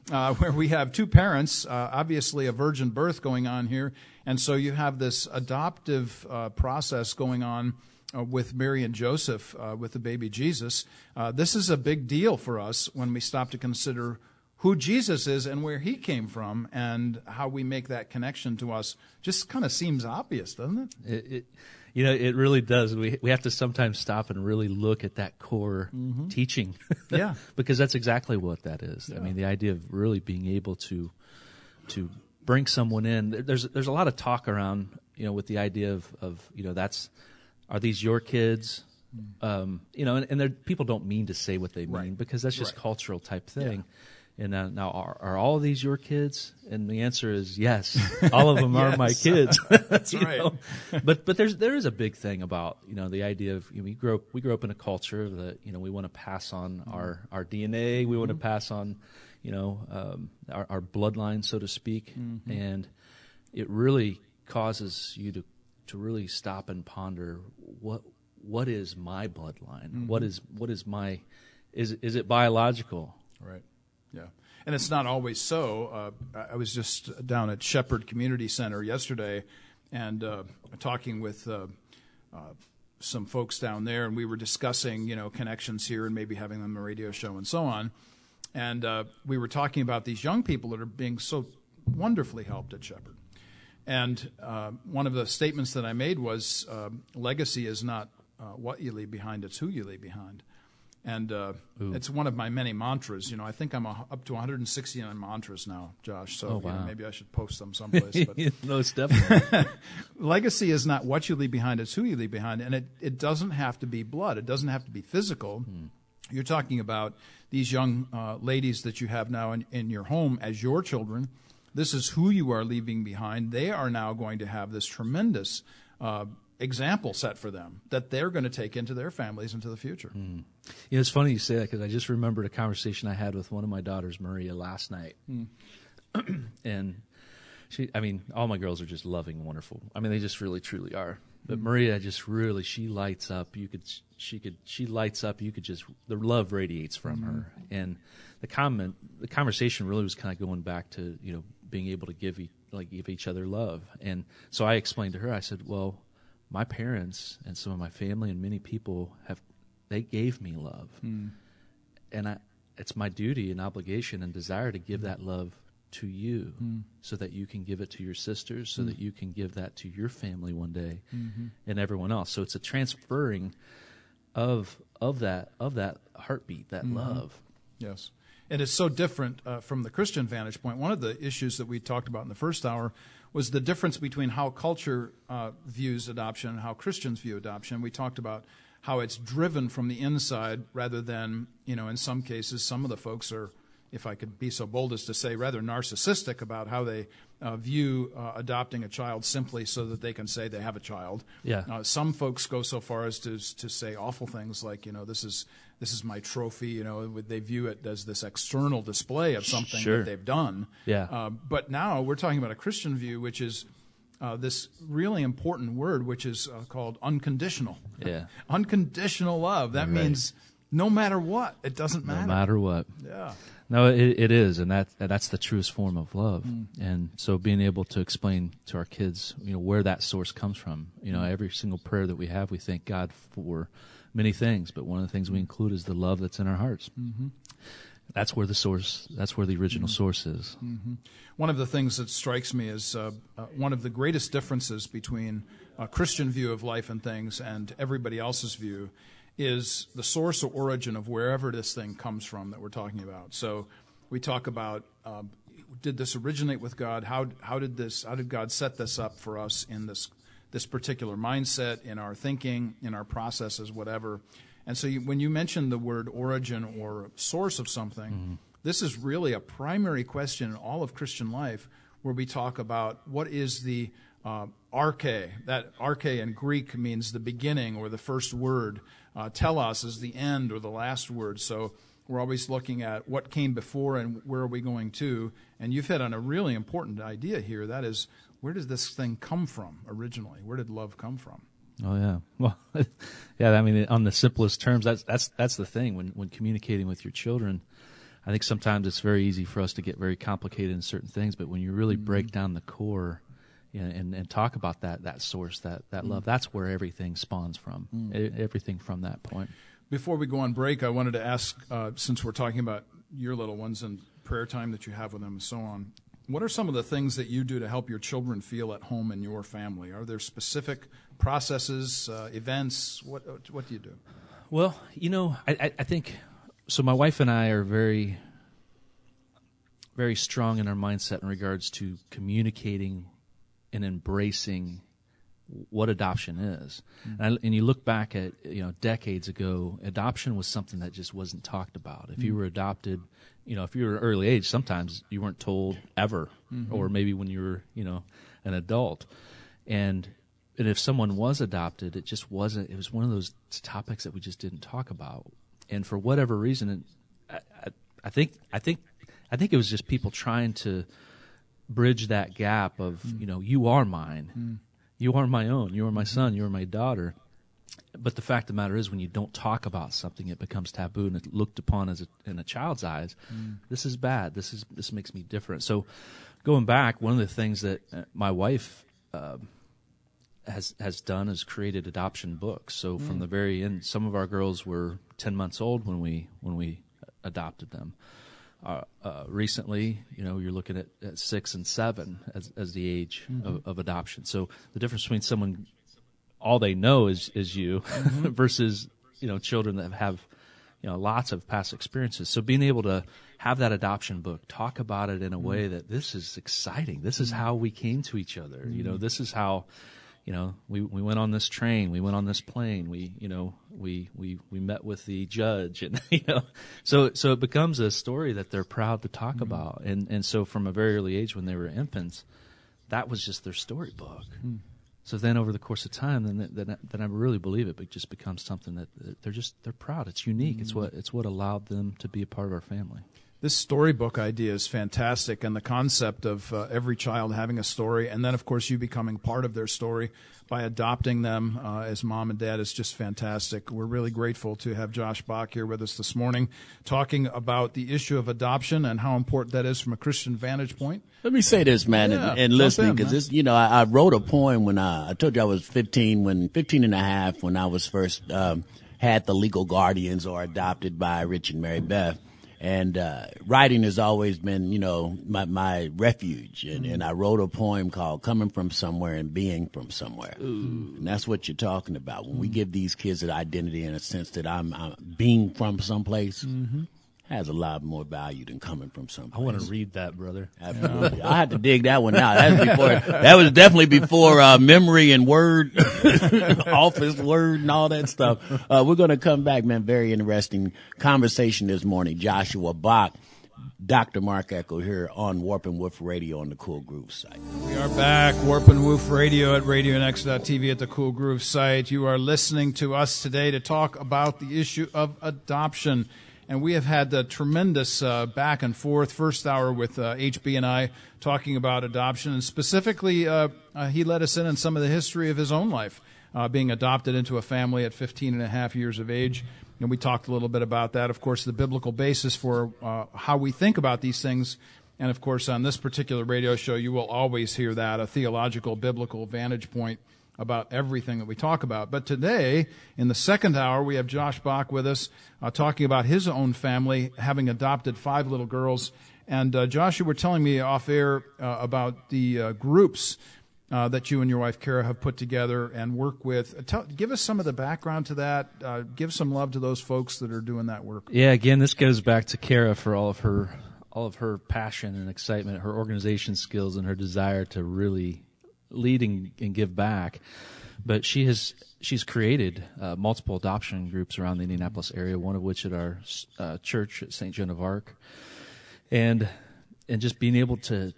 where we have two parents, obviously a virgin birth going on here, and so you have this adoptive process going on with Mary and Joseph, with the baby Jesus. This is a big deal for us when we stop to consider who Jesus is and where he came from, and how we make that connection to us. Just kind of seems obvious, doesn't it? It really does. We have to sometimes stop and really look at that core teaching. Yeah. Because that's exactly what that is. Yeah. I mean, the idea of really being able to bring someone in. There's a lot of talk around, with the idea of are these your kids? And people don't mean to say what they mean, because that's just cultural type thing. Yeah. And now, are all of these your kids? And the answer is yes. All of them are my kids. That's right. But there is a big thing about the idea of we grew up in a culture that we want to pass on our DNA. We want to pass on our bloodline, so to speak. And it really causes you to really stop and ponder what is my bloodline? What is my is it biological? Right. Yeah, and it's not always so. I was just down at Shepherd Community Center yesterday, and talking with some folks down there, and we were discussing, connections here and maybe having them on a radio show and so on. And we were talking about these young people that are being so wonderfully helped at Shepherd. And one of the statements that I made was, legacy is not what you leave behind, it's who you leave behind. And it's one of my many mantras. I think I'm up to 169 mantras now, Josh. So maybe I should post them someplace. But no, it's definitely. Legacy is not what you leave behind, it's who you leave behind. And it doesn't have to be blood. It doesn't have to be physical. You're talking about these young ladies that you have now in your home as your children. This is who you are leaving behind. They are now going to have this tremendous example set for them that they're going to take into their families into the future. It's funny you say that, because I just remembered a conversation I had with one of my daughters, Maria, last night. And all my girls are just loving and wonderful. I mean, they just really, truly are. But Maria just really, she lights up. She lights up. The love radiates from her. And the conversation really was kind of going back to, being able to give each other love. And so I explained to her, I said, well, my parents and some of my family and many people they gave me love. And it's my duty and obligation and desire to give that love to you, so that you can give it to your sisters, so that you can give that to your family one day, and everyone else. So it's a transferring of that heartbeat, that love. Yes. And it's so different from the Christian vantage point. One of the issues that we talked about in the first hour was the difference between how culture views adoption and how Christians view adoption. We talked about how it's driven from the inside rather than, in some cases, some of the folks are, if I could be so bold as to say, rather narcissistic about how they view adopting a child simply so that they can say they have a child. Yeah. Some folks go so far as to say awful things like, this is my trophy. They view it as this external display of something that they've done. Yeah. But now we're talking about a Christian view, which is this really important word, which is called unconditional. Yeah. Unconditional love. That means no matter what, it doesn't matter. No matter what. Yeah. No, it is, and that's the truest form of love. And so being able to explain to our kids, where that source comes from. Every single prayer that we have, we thank God for many things, but one of the things we include is the love that's in our hearts. Mm-hmm. That's where the original source is. Mm-hmm. One of the things that strikes me is one of the greatest differences between a Christian view of life and things and everybody else's view is the source or origin of wherever this thing comes from that we're talking about. So we talk about, did this originate with God? How did God set this up for us in this particular mindset, in our thinking, in our processes, whatever? And so when you mention the word origin or source of something, mm-hmm. this is really a primary question in all of Christian life, where we talk about what is the arche. That arche in Greek means the beginning or the first word. Telos is the end or the last word. So we're always looking at what came before and where are we going to. And you've hit on a really important idea here. That is, where does this thing come from originally? Where did love come from? Oh yeah, well, yeah. I mean, on the simplest terms, that's the thing. When communicating with your children, I think sometimes it's very easy for us to get very complicated in certain things. But when you really mm-hmm. break down the core, and talk about that source, that mm-hmm. love, that's where everything spawns from. Mm-hmm. Everything from that point. Before we go on break, I wanted to ask, since we're talking about your little ones and prayer time that you have with them and so on, what are some of the things that you do to help your children feel at home in your family? Are there specific processes, events? What do you do? Well, I think, so my wife and I are very, very strong in our mindset in regards to communicating and embracing what adoption is. Mm-hmm. And you look back at, decades ago, adoption was something that just wasn't talked about. If you were adopted, if you were early age, sometimes you weren't told ever, mm-hmm. or maybe when you were, an adult. And if someone was adopted, it just wasn't, it was one of those topics that we just didn't talk about. And for whatever reason, I think it was just people trying to bridge that gap of, you are mine. You are my own. You are my son. You are my daughter. But the fact of the matter is, when you don't talk about something, it becomes taboo and it's looked upon as in a child's eyes. This is bad. This makes me different. So, going back, one of the things that my wife has done is created adoption books. So from the very end, some of our girls were 10 months old when we adopted them. Recently, you're looking at 6 and 7 as the age of adoption. So the difference between someone, all they know is you, versus children that have lots of past experiences. So being able to have that adoption book, talk about it in a way that this is exciting. This is how we came to each other. This is how. We went on this train, we went on this plane, we met with the judge, and so it becomes a story that they're proud to talk about, and so from a very early age when they were infants, that was just their storybook. So then over the course of time, then I really believe it just becomes something that they're proud. It's unique. It's what allowed them to be a part of our family. This storybook idea is fantastic, and the concept of every child having a story, and then, of course, you becoming part of their story by adopting them as mom and dad is just fantastic. We're really grateful to have Josh Bach here with us this morning talking about the issue of adoption and how important that is from a Christian vantage point. Let me say this, man, and listening, because this, I wrote a poem when I told you I was 15 and a half when I was first had the legal guardians or adopted by Rich and Mary Beth. And writing has always been, my refuge. And I wrote a poem called Coming From Somewhere and Being From Somewhere. Ooh. And that's what you're talking about. When we give these kids an identity in a sense that I'm being from someplace, has a lot more value than coming from someplace. I want to read that, brother. Absolutely. I had to dig that one out. That was definitely before memory and Word, Office Word and all that stuff. We're going to come back, man. Very interesting conversation this morning. Joshua Bach, Dr. Mark Echo here on Warp and Woof Radio on the Cool Groove site. We are back, Warp and Woof Radio at RadioNext.TV at the Cool Groove site. You are listening to us today to talk about the issue of adoption. And we have had a tremendous back and forth first hour with HB and I talking about adoption. And specifically, he let us in on some of the history of his own life, being adopted into a family at 15 and a half years of age. And we talked a little bit about that. Of course, the biblical basis for how we think about these things. And, of course, on this particular radio show, you will always hear that, a theological, biblical vantage point about everything that we talk about. But today, in the second hour, we have Josh Bach with us talking about his own family, having adopted 5 little girls. And Josh, you were telling me off air about the groups that you and your wife Kara have put together and work with. Give us some of the background to that. Give some love to those folks that are doing that work. Yeah, again, this goes back to Kara for all of her passion and excitement, her organization skills, and her desire to really lead and give back. But she's created multiple adoption groups around the Indianapolis area, one of which at our church at St. Joan of Arc. And just being able to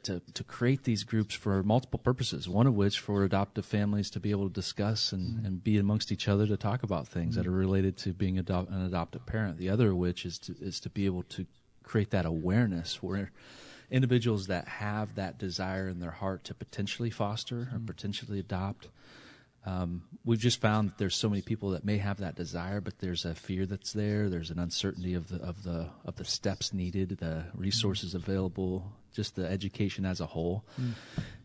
create these groups for multiple purposes, one of which for adoptive families to be able to discuss and be amongst each other to talk about things that are related to being an adoptive parent. The other of which is to be able to create that awareness for individuals that have that desire in their heart to potentially foster or potentially adopt. We've just found that there's so many people that may have that desire, but there's a fear that's there. There's an uncertainty of the steps needed, the resources available, just the education as a whole.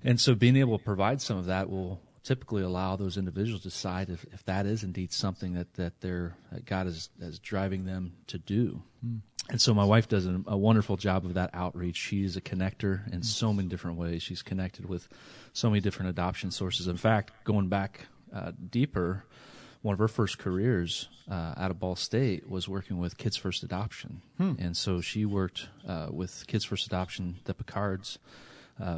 And so being able to provide some of that will typically allow those individuals to decide if that is indeed something that God is driving them to do. And so my wife does a wonderful job of that outreach. She's a connector in so many different ways. She's connected with so many different adoption sources. In fact, going back deeper, one of her first careers out of Ball State was working with Kids First Adoption. And so she worked with Kids First Adoption, the Picards,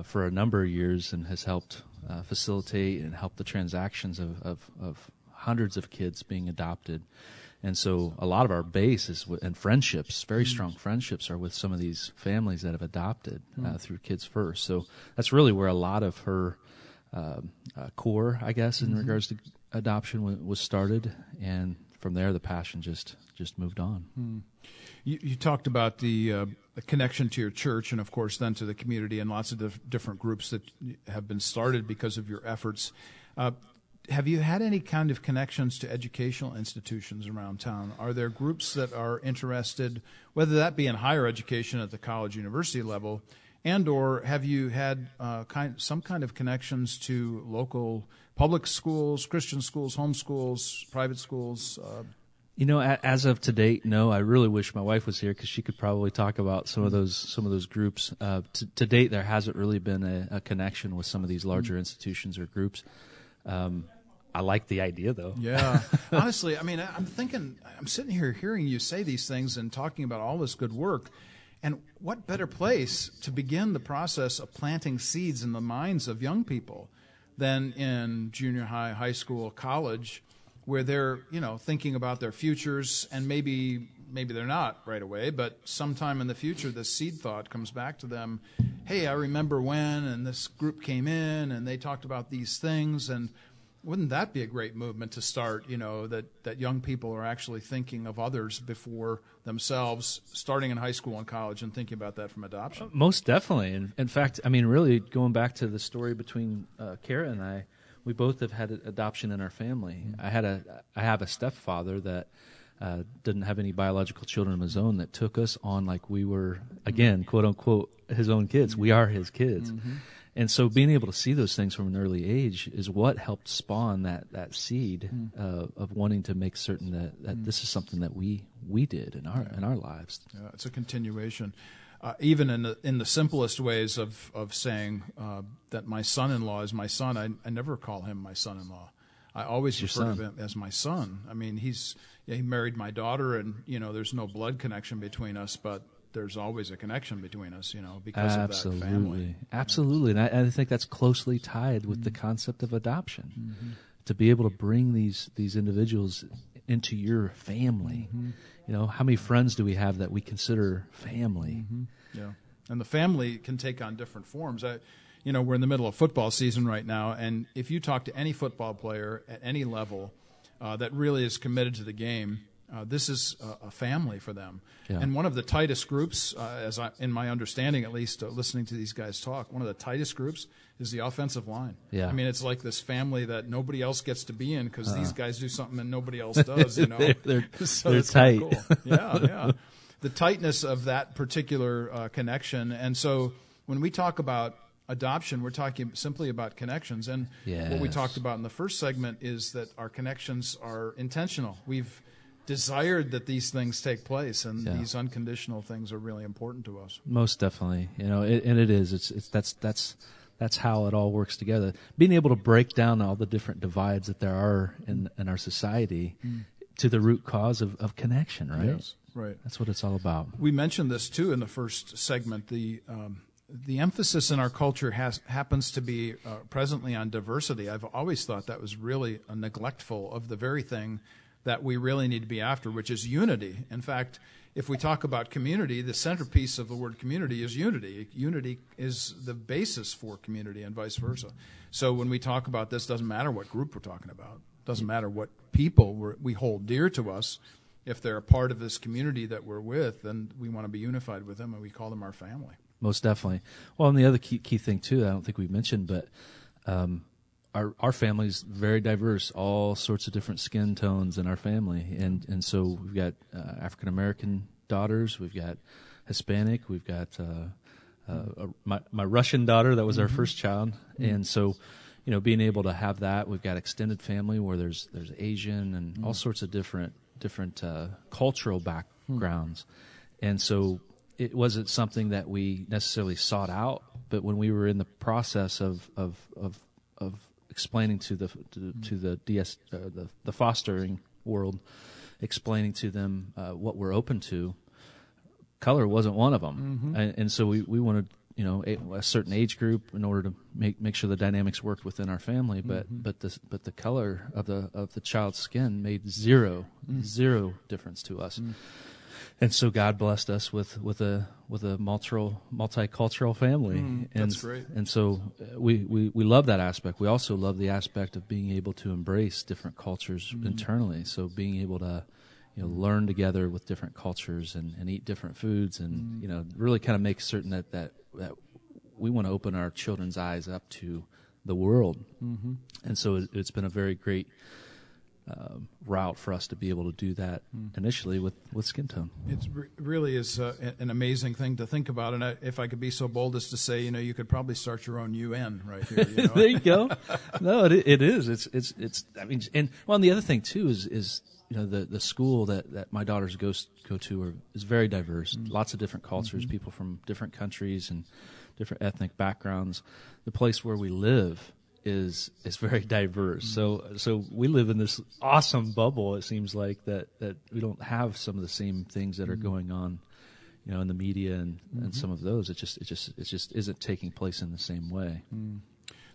for a number of years and has helped facilitate and help the transactions of hundreds of kids being adopted. And so a lot of our base and friendships, very strong friendships, are with some of these families that have adopted through Kids First. So that's really where a lot of her core, I guess, in regards to adoption was started. And from there, the passion just moved on. You talked about the connection to your church and, of course, then to the community and lots of different groups that have been started because of your efforts. Have you had any kind of connections to educational institutions around town? Are there groups that are interested, whether that be in higher education at the college university level, and or have you had some kind of connections to local public schools, Christian schools, home schools, private schools? As of to date, no. I really wish my wife was here because she could probably talk about some of those groups. To date, there hasn't really been a connection with some of these larger institutions or groups. I like the idea, though. Yeah. Honestly, I'm sitting here hearing you say these things and talking about all this good work. And what better place to begin the process of planting seeds in the minds of young people than in junior high, high school, college, where they're, thinking about their futures, and maybe they're not right away, but sometime in the future, this seed thought comes back to them. Hey, I remember when, and this group came in, and they talked about these things, and wouldn't that be a great movement to start, that young people are actually thinking of others before themselves, starting in high school and college and thinking about that from adoption? Most definitely. And in fact, really going back to the story between Kara and I, we both have had adoption in our family. I have a stepfather that didn't have any biological children of his own that took us on like we were, again, quote unquote, his own kids. We are his kids. And so being able to see those things from an early age is what helped spawn that seed of wanting to make certain that this is something that we did in our lives. Yeah, it's a continuation. Even in the simplest ways of saying that my son-in-law is my son, I never call him my son-in-law. I always refer to him as my son. He married my daughter, and there's no blood connection between us, but there's always a connection between us, because of that family. Absolutely. And I think that's closely tied with the concept of adoption. To be able to bring these individuals into your family. How many friends do we have that we consider family? Yeah. And the family can take on different forms. We're in the middle of football season right now, and if you talk to any football player at any level that really is committed to the game, this is a family for them. Yeah. And one of the tightest groups, in my understanding at least, listening to these guys talk, one of the tightest groups is the offensive line. Yeah. It's like this family that nobody else gets to be in because these guys do something that nobody else does, they're tight. Cool. Yeah. The tightness of that particular connection. And so when we talk about adoption, we're talking simply about connections. And what we talked about in the first segment is that our connections are intentional. We've desired that these things take place, and these unconditional things are really important to us. Most definitely, and it is. That's how it all works together. Being able to break down all the different divides that there are in our society to the root cause of connection, right? Yes, right. That's what it's all about. We mentioned this too in the first segment. The emphasis in our culture happens to be presently on diversity. I've always thought that was really neglectful of the very thing that we really need to be after, which is unity. In fact, if we talk about community, the centerpiece of the word community is unity. Unity is the basis for community and vice versa. So when we talk about this, doesn't matter what group we're talking about. Doesn't matter what people we hold dear to us. If they're a part of this community that we're with, then we want to be unified with them, and we call them our family. Most definitely. Well, and the other key thing, too, I don't think we mentioned, but our family's very diverse, all sorts of different skin tones in our family. And so we've got African-American daughters, we've got Hispanic, we've got my Russian daughter that was our first child. And so, being able to have that, we've got extended family where there's Asian and all sorts of different cultural backgrounds. And so it wasn't something that we necessarily sought out, but when we were in the process of explaining to the fostering world, explaining to them what we're open to, color wasn't one of them, and so we wanted a certain age group in order to make sure the dynamics worked within our family, but the color of the child's skin made zero difference to us. And so God blessed us with a multicultural family. That's great. And so we love that aspect. We also love the aspect of being able to embrace different cultures internally. So being able to learn together with different cultures and eat different foods and really kind of make certain that we want to open our children's eyes up to the world. And so it's been a very great route for us to be able to do that initially with skin tone. It really is an amazing thing to think about, and if I could be so bold as to say, you could probably start your own UN right here. There you go. No, it is. It's. I mean, and the other thing too is the school that my daughters go to is very diverse. Lots of different cultures, people from different countries and different ethnic backgrounds. The place where we live is very diverse. So we live in this awesome bubble. It seems like that we don't have some of the same things that are going on, in the media and some of those. It just isn't taking place in the same way.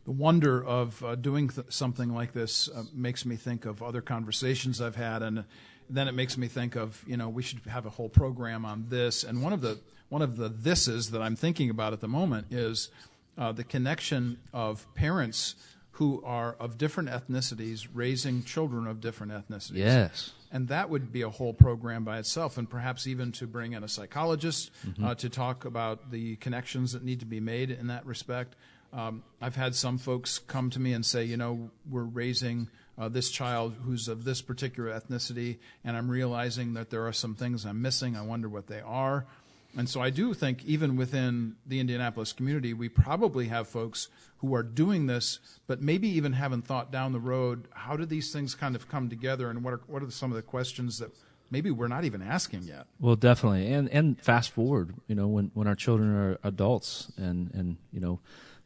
The wonder of doing something like this makes me think of other conversations I've had, and then it makes me think of we should have a whole program on this. And one of the thises that I'm thinking about at the moment is the connection of parents who are of different ethnicities raising children of different ethnicities. Yes. And that would be a whole program by itself, and perhaps even to bring in a psychologist to talk about the connections that need to be made in that respect. I've had some folks come to me and say, we're raising this child who's of this particular ethnicity, and I'm realizing that there are some things I'm missing. I wonder what they are. And so I do think even within the Indianapolis community, we probably have folks who are doing this, but maybe even haven't thought down the road, how do these things kind of come together, and what are some of the questions that maybe we're not even asking yet? Well, definitely. And fast forward, when our children are adults and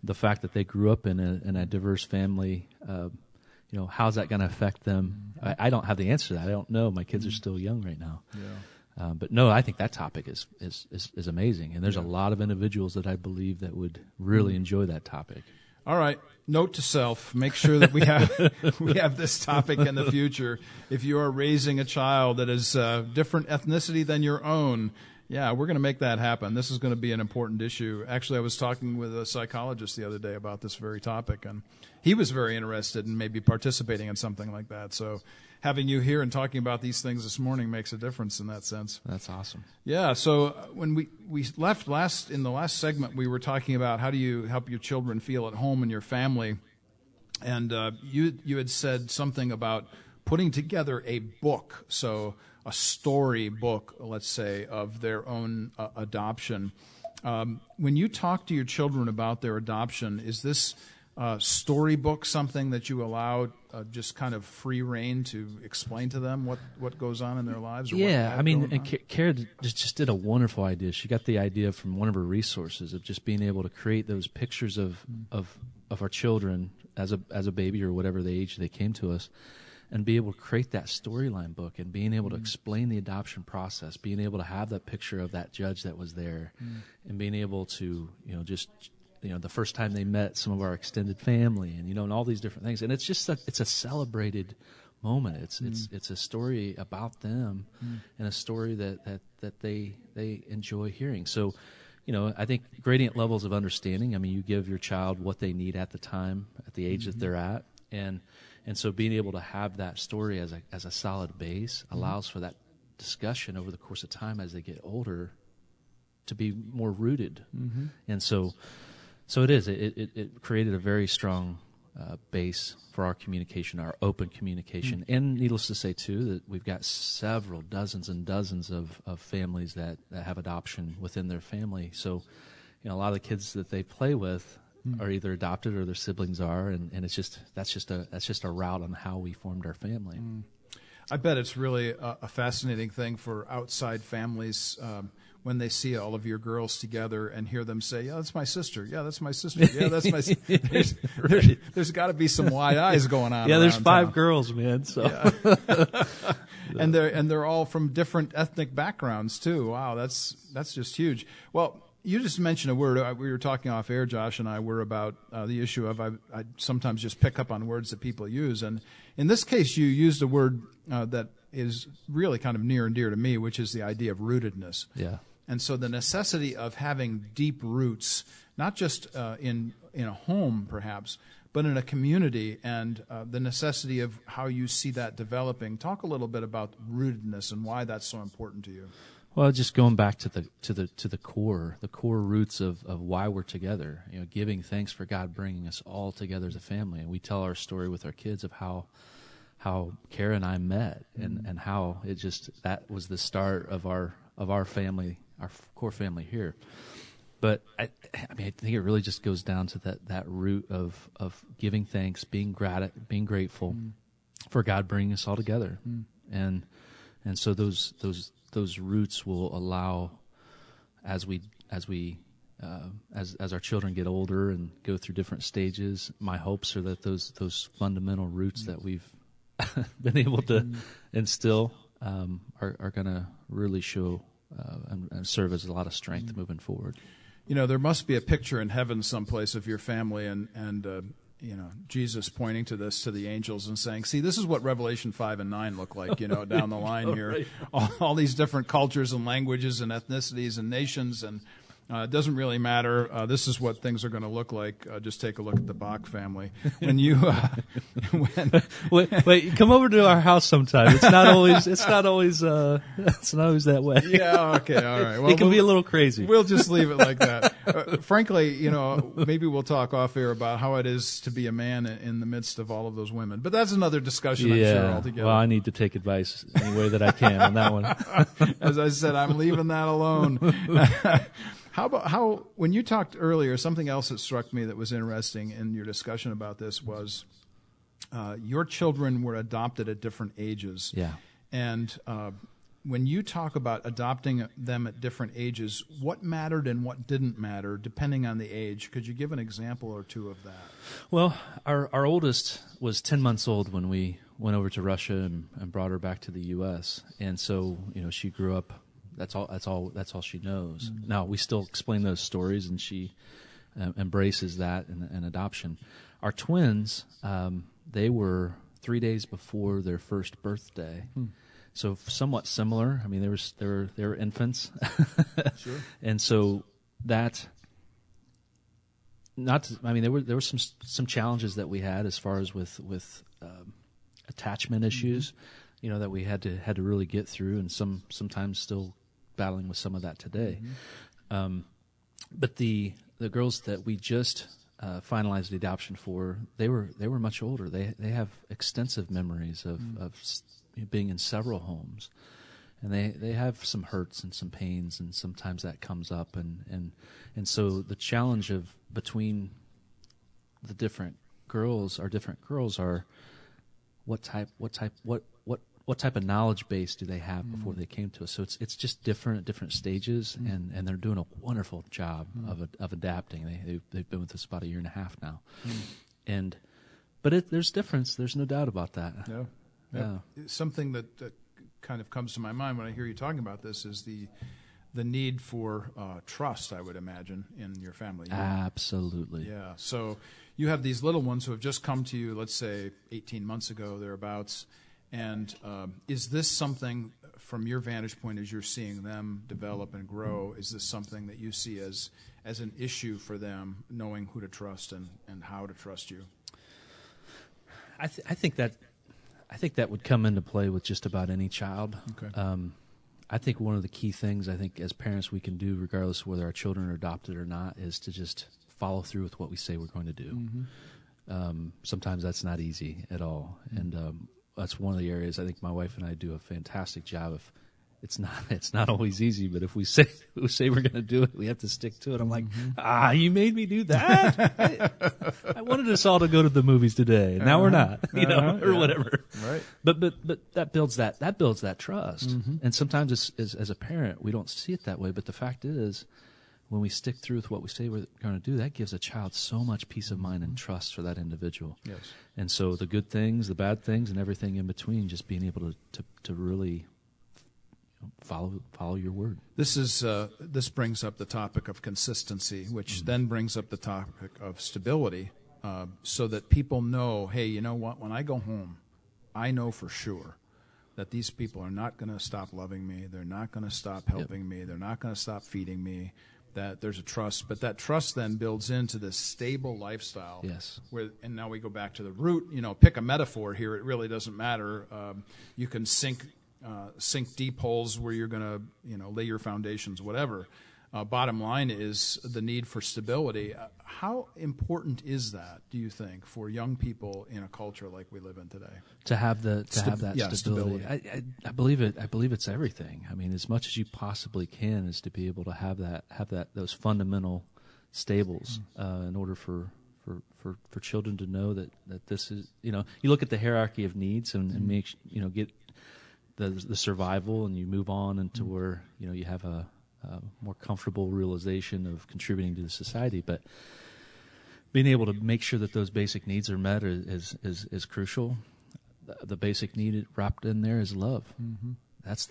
the fact that they grew up in a diverse family, how's that going to affect them? I don't have the answer to that. I don't know. My kids are still young right now. Yeah. But no, I think that topic is amazing, and there's a lot of individuals that I believe that would really enjoy that topic. All right. Note to self: make sure that we have this topic in the future. If you are raising a child that is different ethnicity than your own, we're going to make that happen. This is going to be an important issue. Actually, I was talking with a psychologist the other day about this very topic, and he was very interested in maybe participating in something like that. So having you here and talking about these things this morning makes a difference in that sense. That's awesome. Yeah, so when we left in the last segment, we were talking about how do you help your children feel at home in your family. And you had said something about putting together a book, so a story book, let's say, of their own adoption. When you talk to your children about their adoption, is this storybook something that you allow just kind of free rein to explain to them what goes on in their lives? Or yeah, I mean, and Kara just did a wonderful idea. She got the idea from one of her resources of just being able to create those pictures of our children as a baby or whatever the age they came to us, and be able to create that storyline book and being able to explain the adoption process, being able to have that picture of that judge that was there, and being able to, the first time they met some of our extended family, and and all these different things. And it's just it's a celebrated moment. It's a story about them, and a story that they enjoy hearing. So, I think gradient levels of understanding. I mean, you give your child what they need at the time, at the age that they're at, and so being able to have that story as a solid base allows for that discussion over the course of time as they get older to be more rooted. And so it is. It created a very strong base for our communication, our open communication. And needless to say, too, that we've got several dozens and dozens of families that have adoption within their family. So, a lot of the kids that they play with are either adopted or their siblings are, and it's that's just a route on how we formed our family. I bet it's really a fascinating thing for outside families when they see all of your girls together and hear them say, "Yeah, that's my sister. Yeah, that's my sister. Yeah, that's my." There's got to be some wide eyes going on. Yeah, there's 5 town. girls, man. So, and they're all from different ethnic backgrounds too. Wow, that's just huge. Well, you just mentioned a word. We were talking off air, Josh and I were about the issue of I sometimes just pick up on words that people use. And in this case, you used a word that is really kind of near and dear to me, which is the idea of rootedness. Yeah. And so the necessity of having deep roots, not just in a home perhaps, but in a community, and the necessity of how you see that developing. Talk a little bit about rootedness and why that's so important to you. Well, just going back to the core roots of why we're together. Giving thanks for God bringing us all together as a family, and we tell our story with our kids of how Kara and I met, and how that was the start of our family, our core family here. But I think it really just goes down to that root of giving thanks, being grateful for God bringing us all together, and so those roots will allow, as our children get older and go through different stages, my hopes are that those fundamental roots that we've been able to instill are going to really show and serve as a lot of strength moving forward. There must be a picture in heaven someplace of your family and Jesus pointing to the angels and saying, "See, this is what Revelation 5 and 9 look like, down the line here. Right. All these different cultures and languages and ethnicities and nations, and it doesn't really matter. This is what things are going to look like. Just take a look at the Bach family." When you wait, come over to our house sometime. It's not always that way. Yeah, okay, all right. Well, it can be a little crazy. We'll just leave it like that. Frankly, maybe we'll talk off air about how it is to be a man in the midst of all of those women. But that's another discussion, I'm sure, altogether. Well, I need to take advice any way that I can on that one. As I said, I'm leaving that alone. How when you talked earlier, something else that struck me that was interesting in your discussion about this was your children were adopted at different ages. Yeah. And when you talk about adopting them at different ages, what mattered and what didn't matter depending on the age? Could you give an example or two of that? Well, our oldest was 10 months old when we went over to Russia and brought her back to the U.S. And so, she grew up. That's all she knows. Mm-hmm. Now, we still explain those stories, and she embraces that in adoption. Our twins, they were 3 days before their first birthday, so somewhat similar. I mean, they were infants, Sure. And so that. There were some challenges that we had as far as with attachment issues, that we had to really get through, and sometimes still battling with some of that today. Mm-hmm. But the girls that we just finalized the adoption for, they were much older. They have extensive memories of being in several homes, and they have some hurts and some pains, and sometimes that comes up, and so the challenge of between the different girls are what type of knowledge base do they have before they came to us. So it's just different at different stages, and they're doing a wonderful job of adapting. They've been with us about 1.5 years now, but there's difference. There's no doubt about that. Yeah. Something that kind of comes to my mind when I hear you talking about this is the need for trust, I would imagine, in your family. Absolutely. Yeah. So you have these little ones who have just come to you, let's say 18 months ago, thereabouts. And is this something, from your vantage point, as you're seeing them develop and grow, is this something that you see as an issue for them, knowing who to trust and how to trust you? I think that would come into play with just about any child. Okay. I think one of the key things I think as parents we can do, regardless of whether our children are adopted or not, is to just follow through with what we say we're going to do. Sometimes that's not easy at all, and that's one of the areas I think my wife and I do a fantastic job of. It's not always easy, but if we say we're going to do it, we have to stick to it. I'm like, you made me do that. I wanted us all to go to the movies today, and now we're not, or whatever. Right. But that builds that trust. And sometimes as a parent, we don't see it that way. But the fact is, when we stick through with what we say we're going to do, that gives a child so much peace of mind and trust for that individual. Yes. And so the good things, the bad things, and everything in between, just being able to really follow your word. This brings up the topic of consistency, which then brings up the topic of stability, so that people know, hey, you know what? When I go home, I know for sure that these people are not going to stop loving me. They're not going to stop helping me. They're not going to stop feeding me. That there's a trust, but that trust then builds into this stable lifestyle. Yes. And now we go back to the root. Pick a metaphor here. It really doesn't matter. You can sink deep holes where you're going to, lay your foundations, whatever. Bottom line is the need for stability. How important is that, do you think, for young people in a culture like we live in today? To have that stability. I believe it. I believe it's everything. I mean, as much as you possibly can is to be able to have those fundamental stables in order for children to know that this is, you look at the hierarchy of needs and make, get the survival, and you move on into where, you have a more comfortable realization of contributing to the society. But being able to make sure that those basic needs are met is crucial. The basic need wrapped in there is love. That's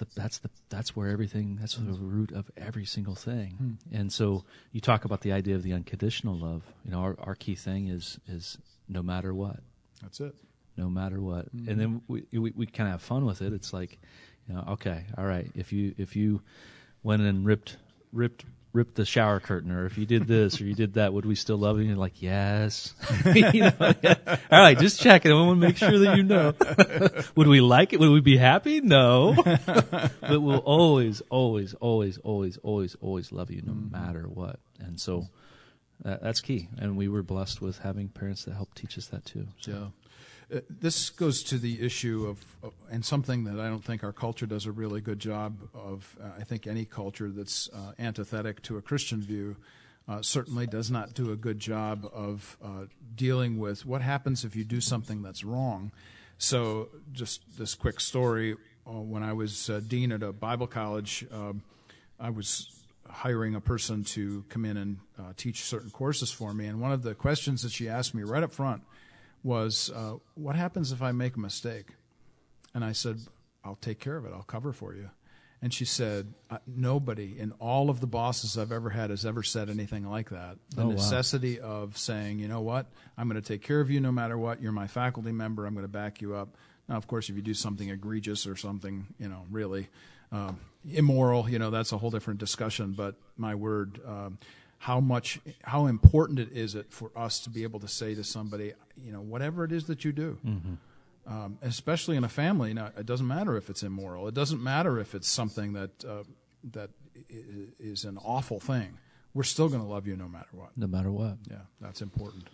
where everything. That's the root of every single thing. And so you talk about the idea of the unconditional love. Our key thing is no matter what. That's it. No matter what. And then we kind of have fun with it. It's like, okay, all right. If you went and ripped the shower curtain, or if you did this or you did that, would we still love you? And you're like, yes. All right, just checking. I want to make sure that Would we like it? Would we be happy? No. But we'll always, always, always, always, always, always love you no matter what. And so that's key. And we were blessed with having parents that helped teach us that too. So. Yeah. This goes to the issue of and something that I don't think our culture does a really good job of. I think any culture that's antithetic to a Christian view certainly does not do a good job of dealing with what happens if you do something that's wrong. So just this quick story, when I was dean at a Bible college, I was hiring a person to come in and teach certain courses for me, and one of the questions that she asked me right up front was, what happens if I make a mistake? And I said, I'll take care of it. I'll cover for you. And she said, nobody in all of the bosses I've ever had has ever said anything like that. The necessity of saying, you know what, I'm going to take care of you no matter what. You're my faculty member. I'm going to back you up. Now, of course, if you do something egregious or something, really immoral, that's a whole different discussion. But my word, how important is it for us to be able to say to somebody, whatever it is that you do, especially in a family. Now, it doesn't matter if it's immoral. It doesn't matter if it's something that is an awful thing. We're still going to love you no matter what. No matter what. Yeah, that's important.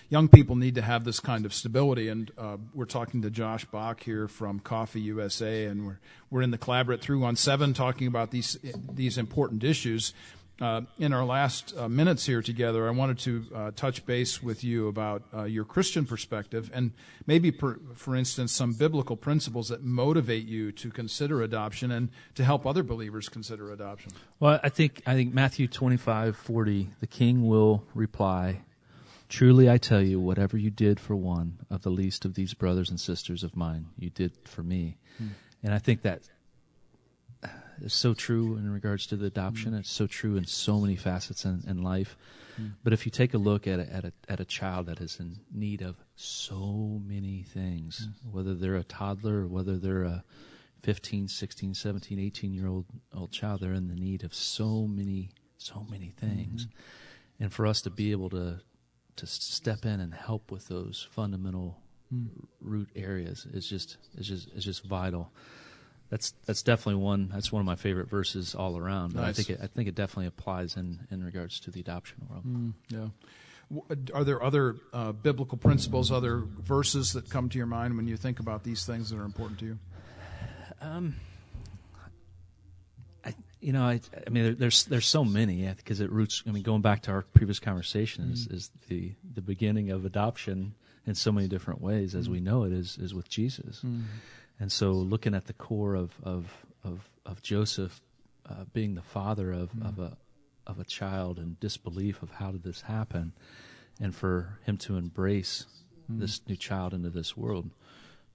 young people need to have this kind of stability. And we're talking to Josh Bach here from Coffee USA, and we're in the Collaborate 317 talking about these important issues. In our last minutes here together, I wanted to touch base with you about your Christian perspective and maybe, for instance, some biblical principles that motivate you to consider adoption and to help other believers consider adoption. Well, I think Matthew 25:40, the King will reply, "Truly I tell you, whatever you did for one of the least of these brothers and sisters of mine, you did for me." And I think that is so true in regards to the adoption. It's so true in so many facets in life. But if you take a look at a child that is in need of so many things, whether they're a toddler or whether they're a 15, 16, 17, 18-year-old child, they're in the need of so many things. And for us to be able to step in and help with those fundamental root areas is just vital. That's definitely one. That's one of my favorite verses all around. Nice. I think it definitely applies in regards to the adoption world. Yeah. Are there other biblical principles, other verses that come to your mind when you think about these things that are important to you? I mean, there's so many, because it roots. I mean, going back to our previous conversation, is the beginning of adoption in so many different ways, as we know it is with Jesus. And so, looking at the core of Joseph being the father of a child and disbelief of how did this happen, and for him to embrace this new child into this world,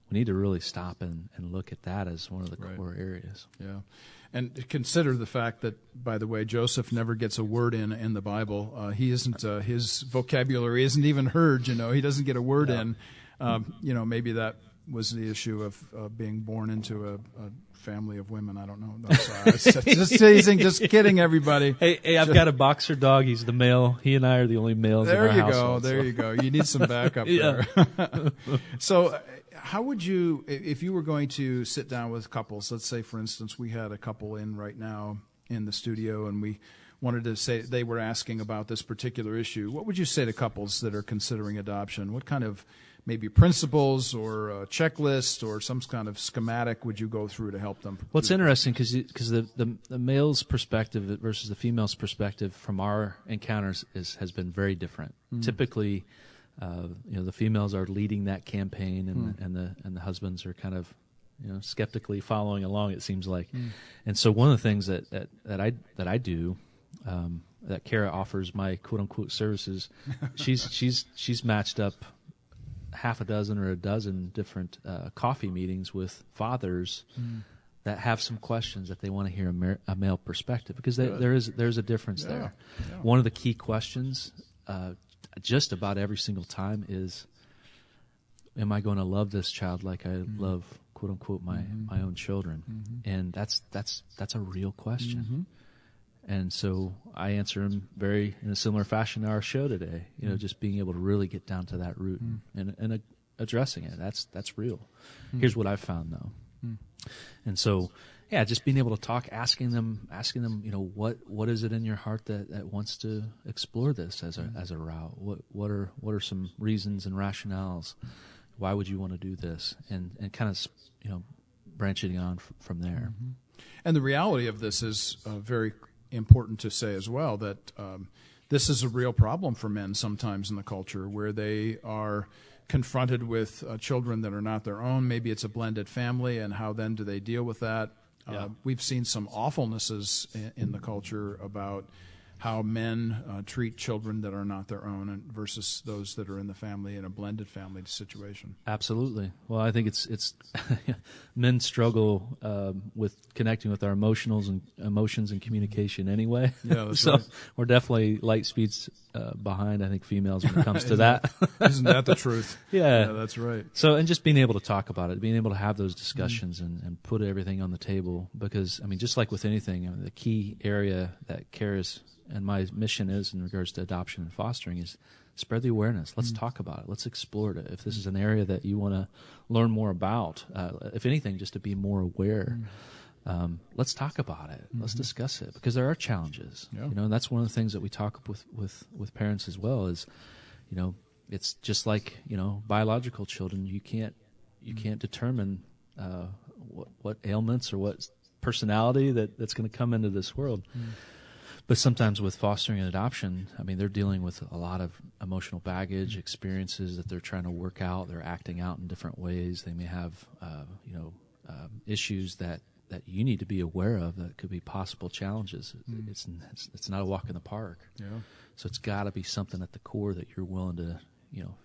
we need to really stop and look at that as one of the core areas. Yeah, and consider the fact that, by the way, Joseph never gets a word in the Bible. He isn't his vocabulary isn't even heard. He doesn't get a word in. Maybe that was the issue of being born into a family of women. I don't know. No, sorry. Just teasing. Just kidding, everybody. Hey, I've got a boxer dog. He's the male. He and I are the only males in our household. There you go. You need some backup there. So how would you, if you were going to sit down with couples, let's say, for instance, we had a couple in right now in the studio, and we wanted to say they were asking about this particular issue, what would you say to couples that are considering adoption? What kind of maybe principles or a checklist or some kind of schematic would you go through to help them? Well, it's interesting because the male's perspective versus the female's perspective from our encounters has been very different. Typically, the females are leading that campaign, and the husbands are kind of skeptically following along. It seems like, and so one of the things that I do. That Kara offers my quote unquote services. She's matched up half a dozen or a dozen different coffee meetings with fathers that have some questions that they want to hear a male perspective, because there's a difference there. Yeah. One of the key questions, just about every single time, is, am I going to love this child like I love quote unquote my own children? And that's a real question. And so I answer them in a similar fashion to our show today. Just being able to really get down to that root and addressing it. That's real. Here's what I've found, though. And so, just being able to talk, asking them, what is it in your heart that wants to explore this as a route? What are some reasons and rationales? Why would you want to do this? And kind of branching on from there. And the reality of this is very important to say as well, that this is a real problem for men sometimes in the culture, where they are confronted with children that are not their own. Maybe it's a blended family, and how then do they deal with that? We've seen some awfulnesses in the culture about how men treat children that are not their own versus those that are in the family, in a blended family situation. Absolutely. Well, I think it's men struggle with connecting with our emotions and communication anyway. Yeah, that's so right. We're definitely light speeds behind, I think, females when it comes to that. Isn't that the truth? Yeah, that's right. So, and just being able to talk about it, being able to have those discussions and put everything on the table, because, I mean, just like with anything, the key area that cares and my mission is in regards to adoption and fostering is spread the awareness. Let's talk about it. Let's explore it. If this is an area that you want to learn more about, if anything, just to be more aware, let's talk about it. Let's discuss it, because there are challenges. And that's one of the things that we talk with parents as well is, it's just like, biological children. You can't determine what ailments or what personality that's going to come into this world. But sometimes with fostering and adoption, I mean, they're dealing with a lot of emotional baggage, experiences that they're trying to work out. They're acting out in different ways. They may have, issues that you need to be aware of that could be possible challenges. It's not a walk in the park. Yeah. So it's got to be something at the core that you're willing to,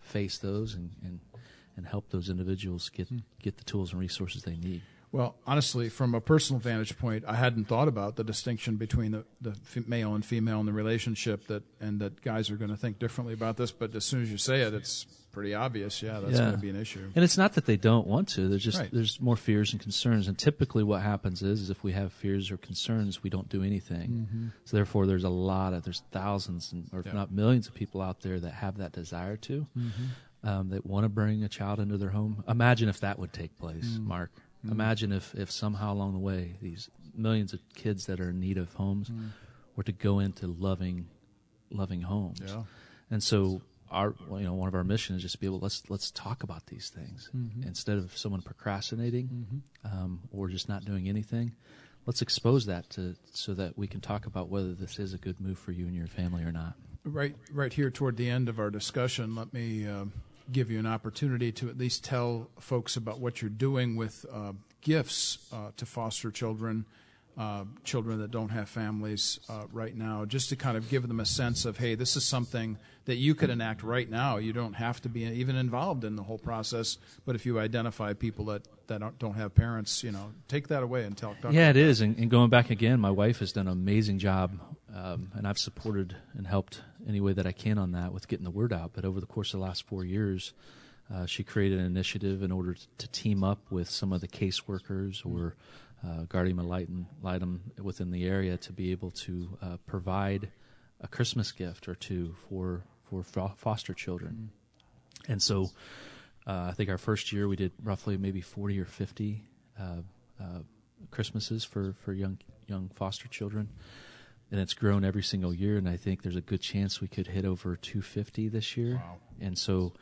face those and help those individuals get the tools and resources they need. Well, honestly, from a personal vantage point, I hadn't thought about the distinction between the male and female in the relationship, and that guys are going to think differently about this. But as soon as you say it, it's pretty obvious. Yeah, that's going to be an issue. And it's not that they don't want to. There's just Right. There's more fears and concerns. And typically, what happens is if we have fears or concerns, we don't do anything. So therefore, there's thousands, or if not millions, of people out there that have that desire to, that want to bring a child into their home. Imagine if that would take place, Mark. Imagine if somehow along the way these millions of kids that are in need of homes were to go into loving homes. Yeah. And so one of our missions is just to be able let's talk about these things instead of someone procrastinating or just not doing anything. Let's expose that so that we can talk about whether this is a good move for you and your family or not. Right here toward the end of our discussion, let me give you an opportunity to at least tell folks about what you're doing with gifts to foster children, children that don't have families right now, just to kind of give them a sense of, hey, this is something that you could enact right now. You don't have to be even involved in the whole process, but if you identify people that don't have parents, take that away and talk. Yeah, it is. And going back again, my wife has done an amazing job, and I've supported and helped any way that I can on that with getting the word out. But over the course of the last 4 years, she created an initiative in order to team up with some of the caseworkers or guardian ad litem within the area to be able to provide a Christmas gift or two for foster children. And so I think our first year we did roughly maybe 40 or 50 Christmases for young foster children. And it's grown every single year, and I think there's a good chance we could hit over 250 this year. Wow. And so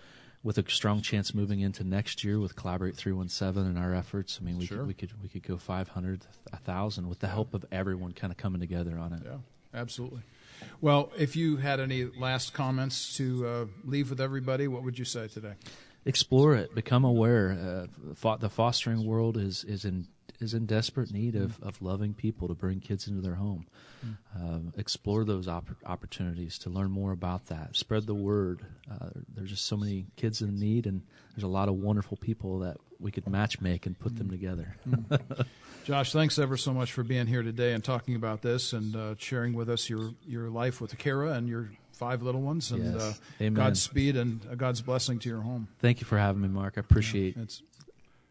with a strong chance moving into next year with Collaborate 317 and our efforts, I mean, we could go 500, 1,000 with the help of everyone kind of coming together on it. Yeah, absolutely. Well, if you had any last comments to leave with everybody, what would you say today? Explore it. Become aware. The fostering world is in desperate need of loving people to bring kids into their home. Explore those opportunities to learn more about that. Spread the word. There's just so many kids in need, and there's a lot of wonderful people that we could match make and put them together. Josh, thanks ever so much for being here today and talking about this and sharing with us your life with Kara and your 5 little ones. And Amen. Godspeed and God's blessing to your home. Thank you for having me, Mark. I appreciate it.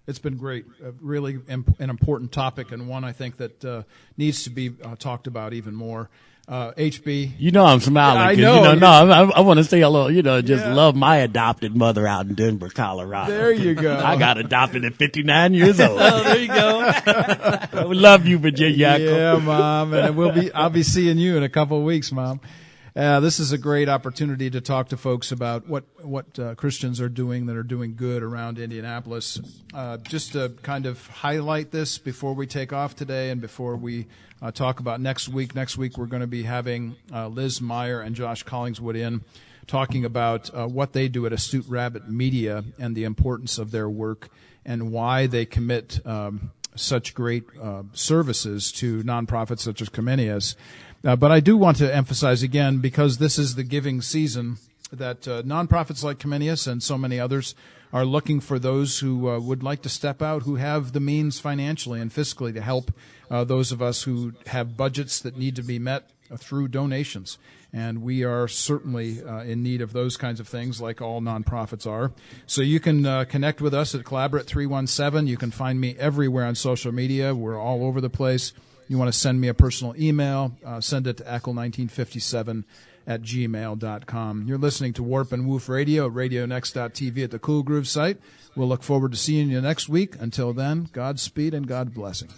It's been great. Really an important topic, and one I think that needs to be talked about even more. HB. I'm smiling. I know. I want to say hello. Love my adopted mother out in Denver, Colorado. There you go. I got adopted at 59 years old. Oh, there you go. I love you, Virginia. Yeah, Mom. And I'll be seeing you in a couple of weeks, Mom. This is a great opportunity to talk to folks about what Christians are doing that are doing good around Indianapolis. Just to kind of highlight this before we take off today and before we talk about next week. Next week we're going to be having Liz Meyer and Josh Collingswood in talking about what they do at Astute Rabbit Media and the importance of their work and why they commit such great services to nonprofits such as Comenius. But I do want to emphasize again, because this is the giving season, that nonprofits like Comenius and so many others are looking for those who would like to step out, who have the means financially and fiscally to help those of us who have budgets that need to be met through donations. And we are certainly in need of those kinds of things, like all nonprofits are. So you can connect with us at Collaborate 317. You can find me everywhere on social media. We're all over the place. You want to send me a personal email, send it to eckle1957@gmail.com. You're listening to Warp and Woof Radio at RadioNext.tv at the Cool Groove site. We'll look forward to seeing you next week. Until then, Godspeed and God blessing.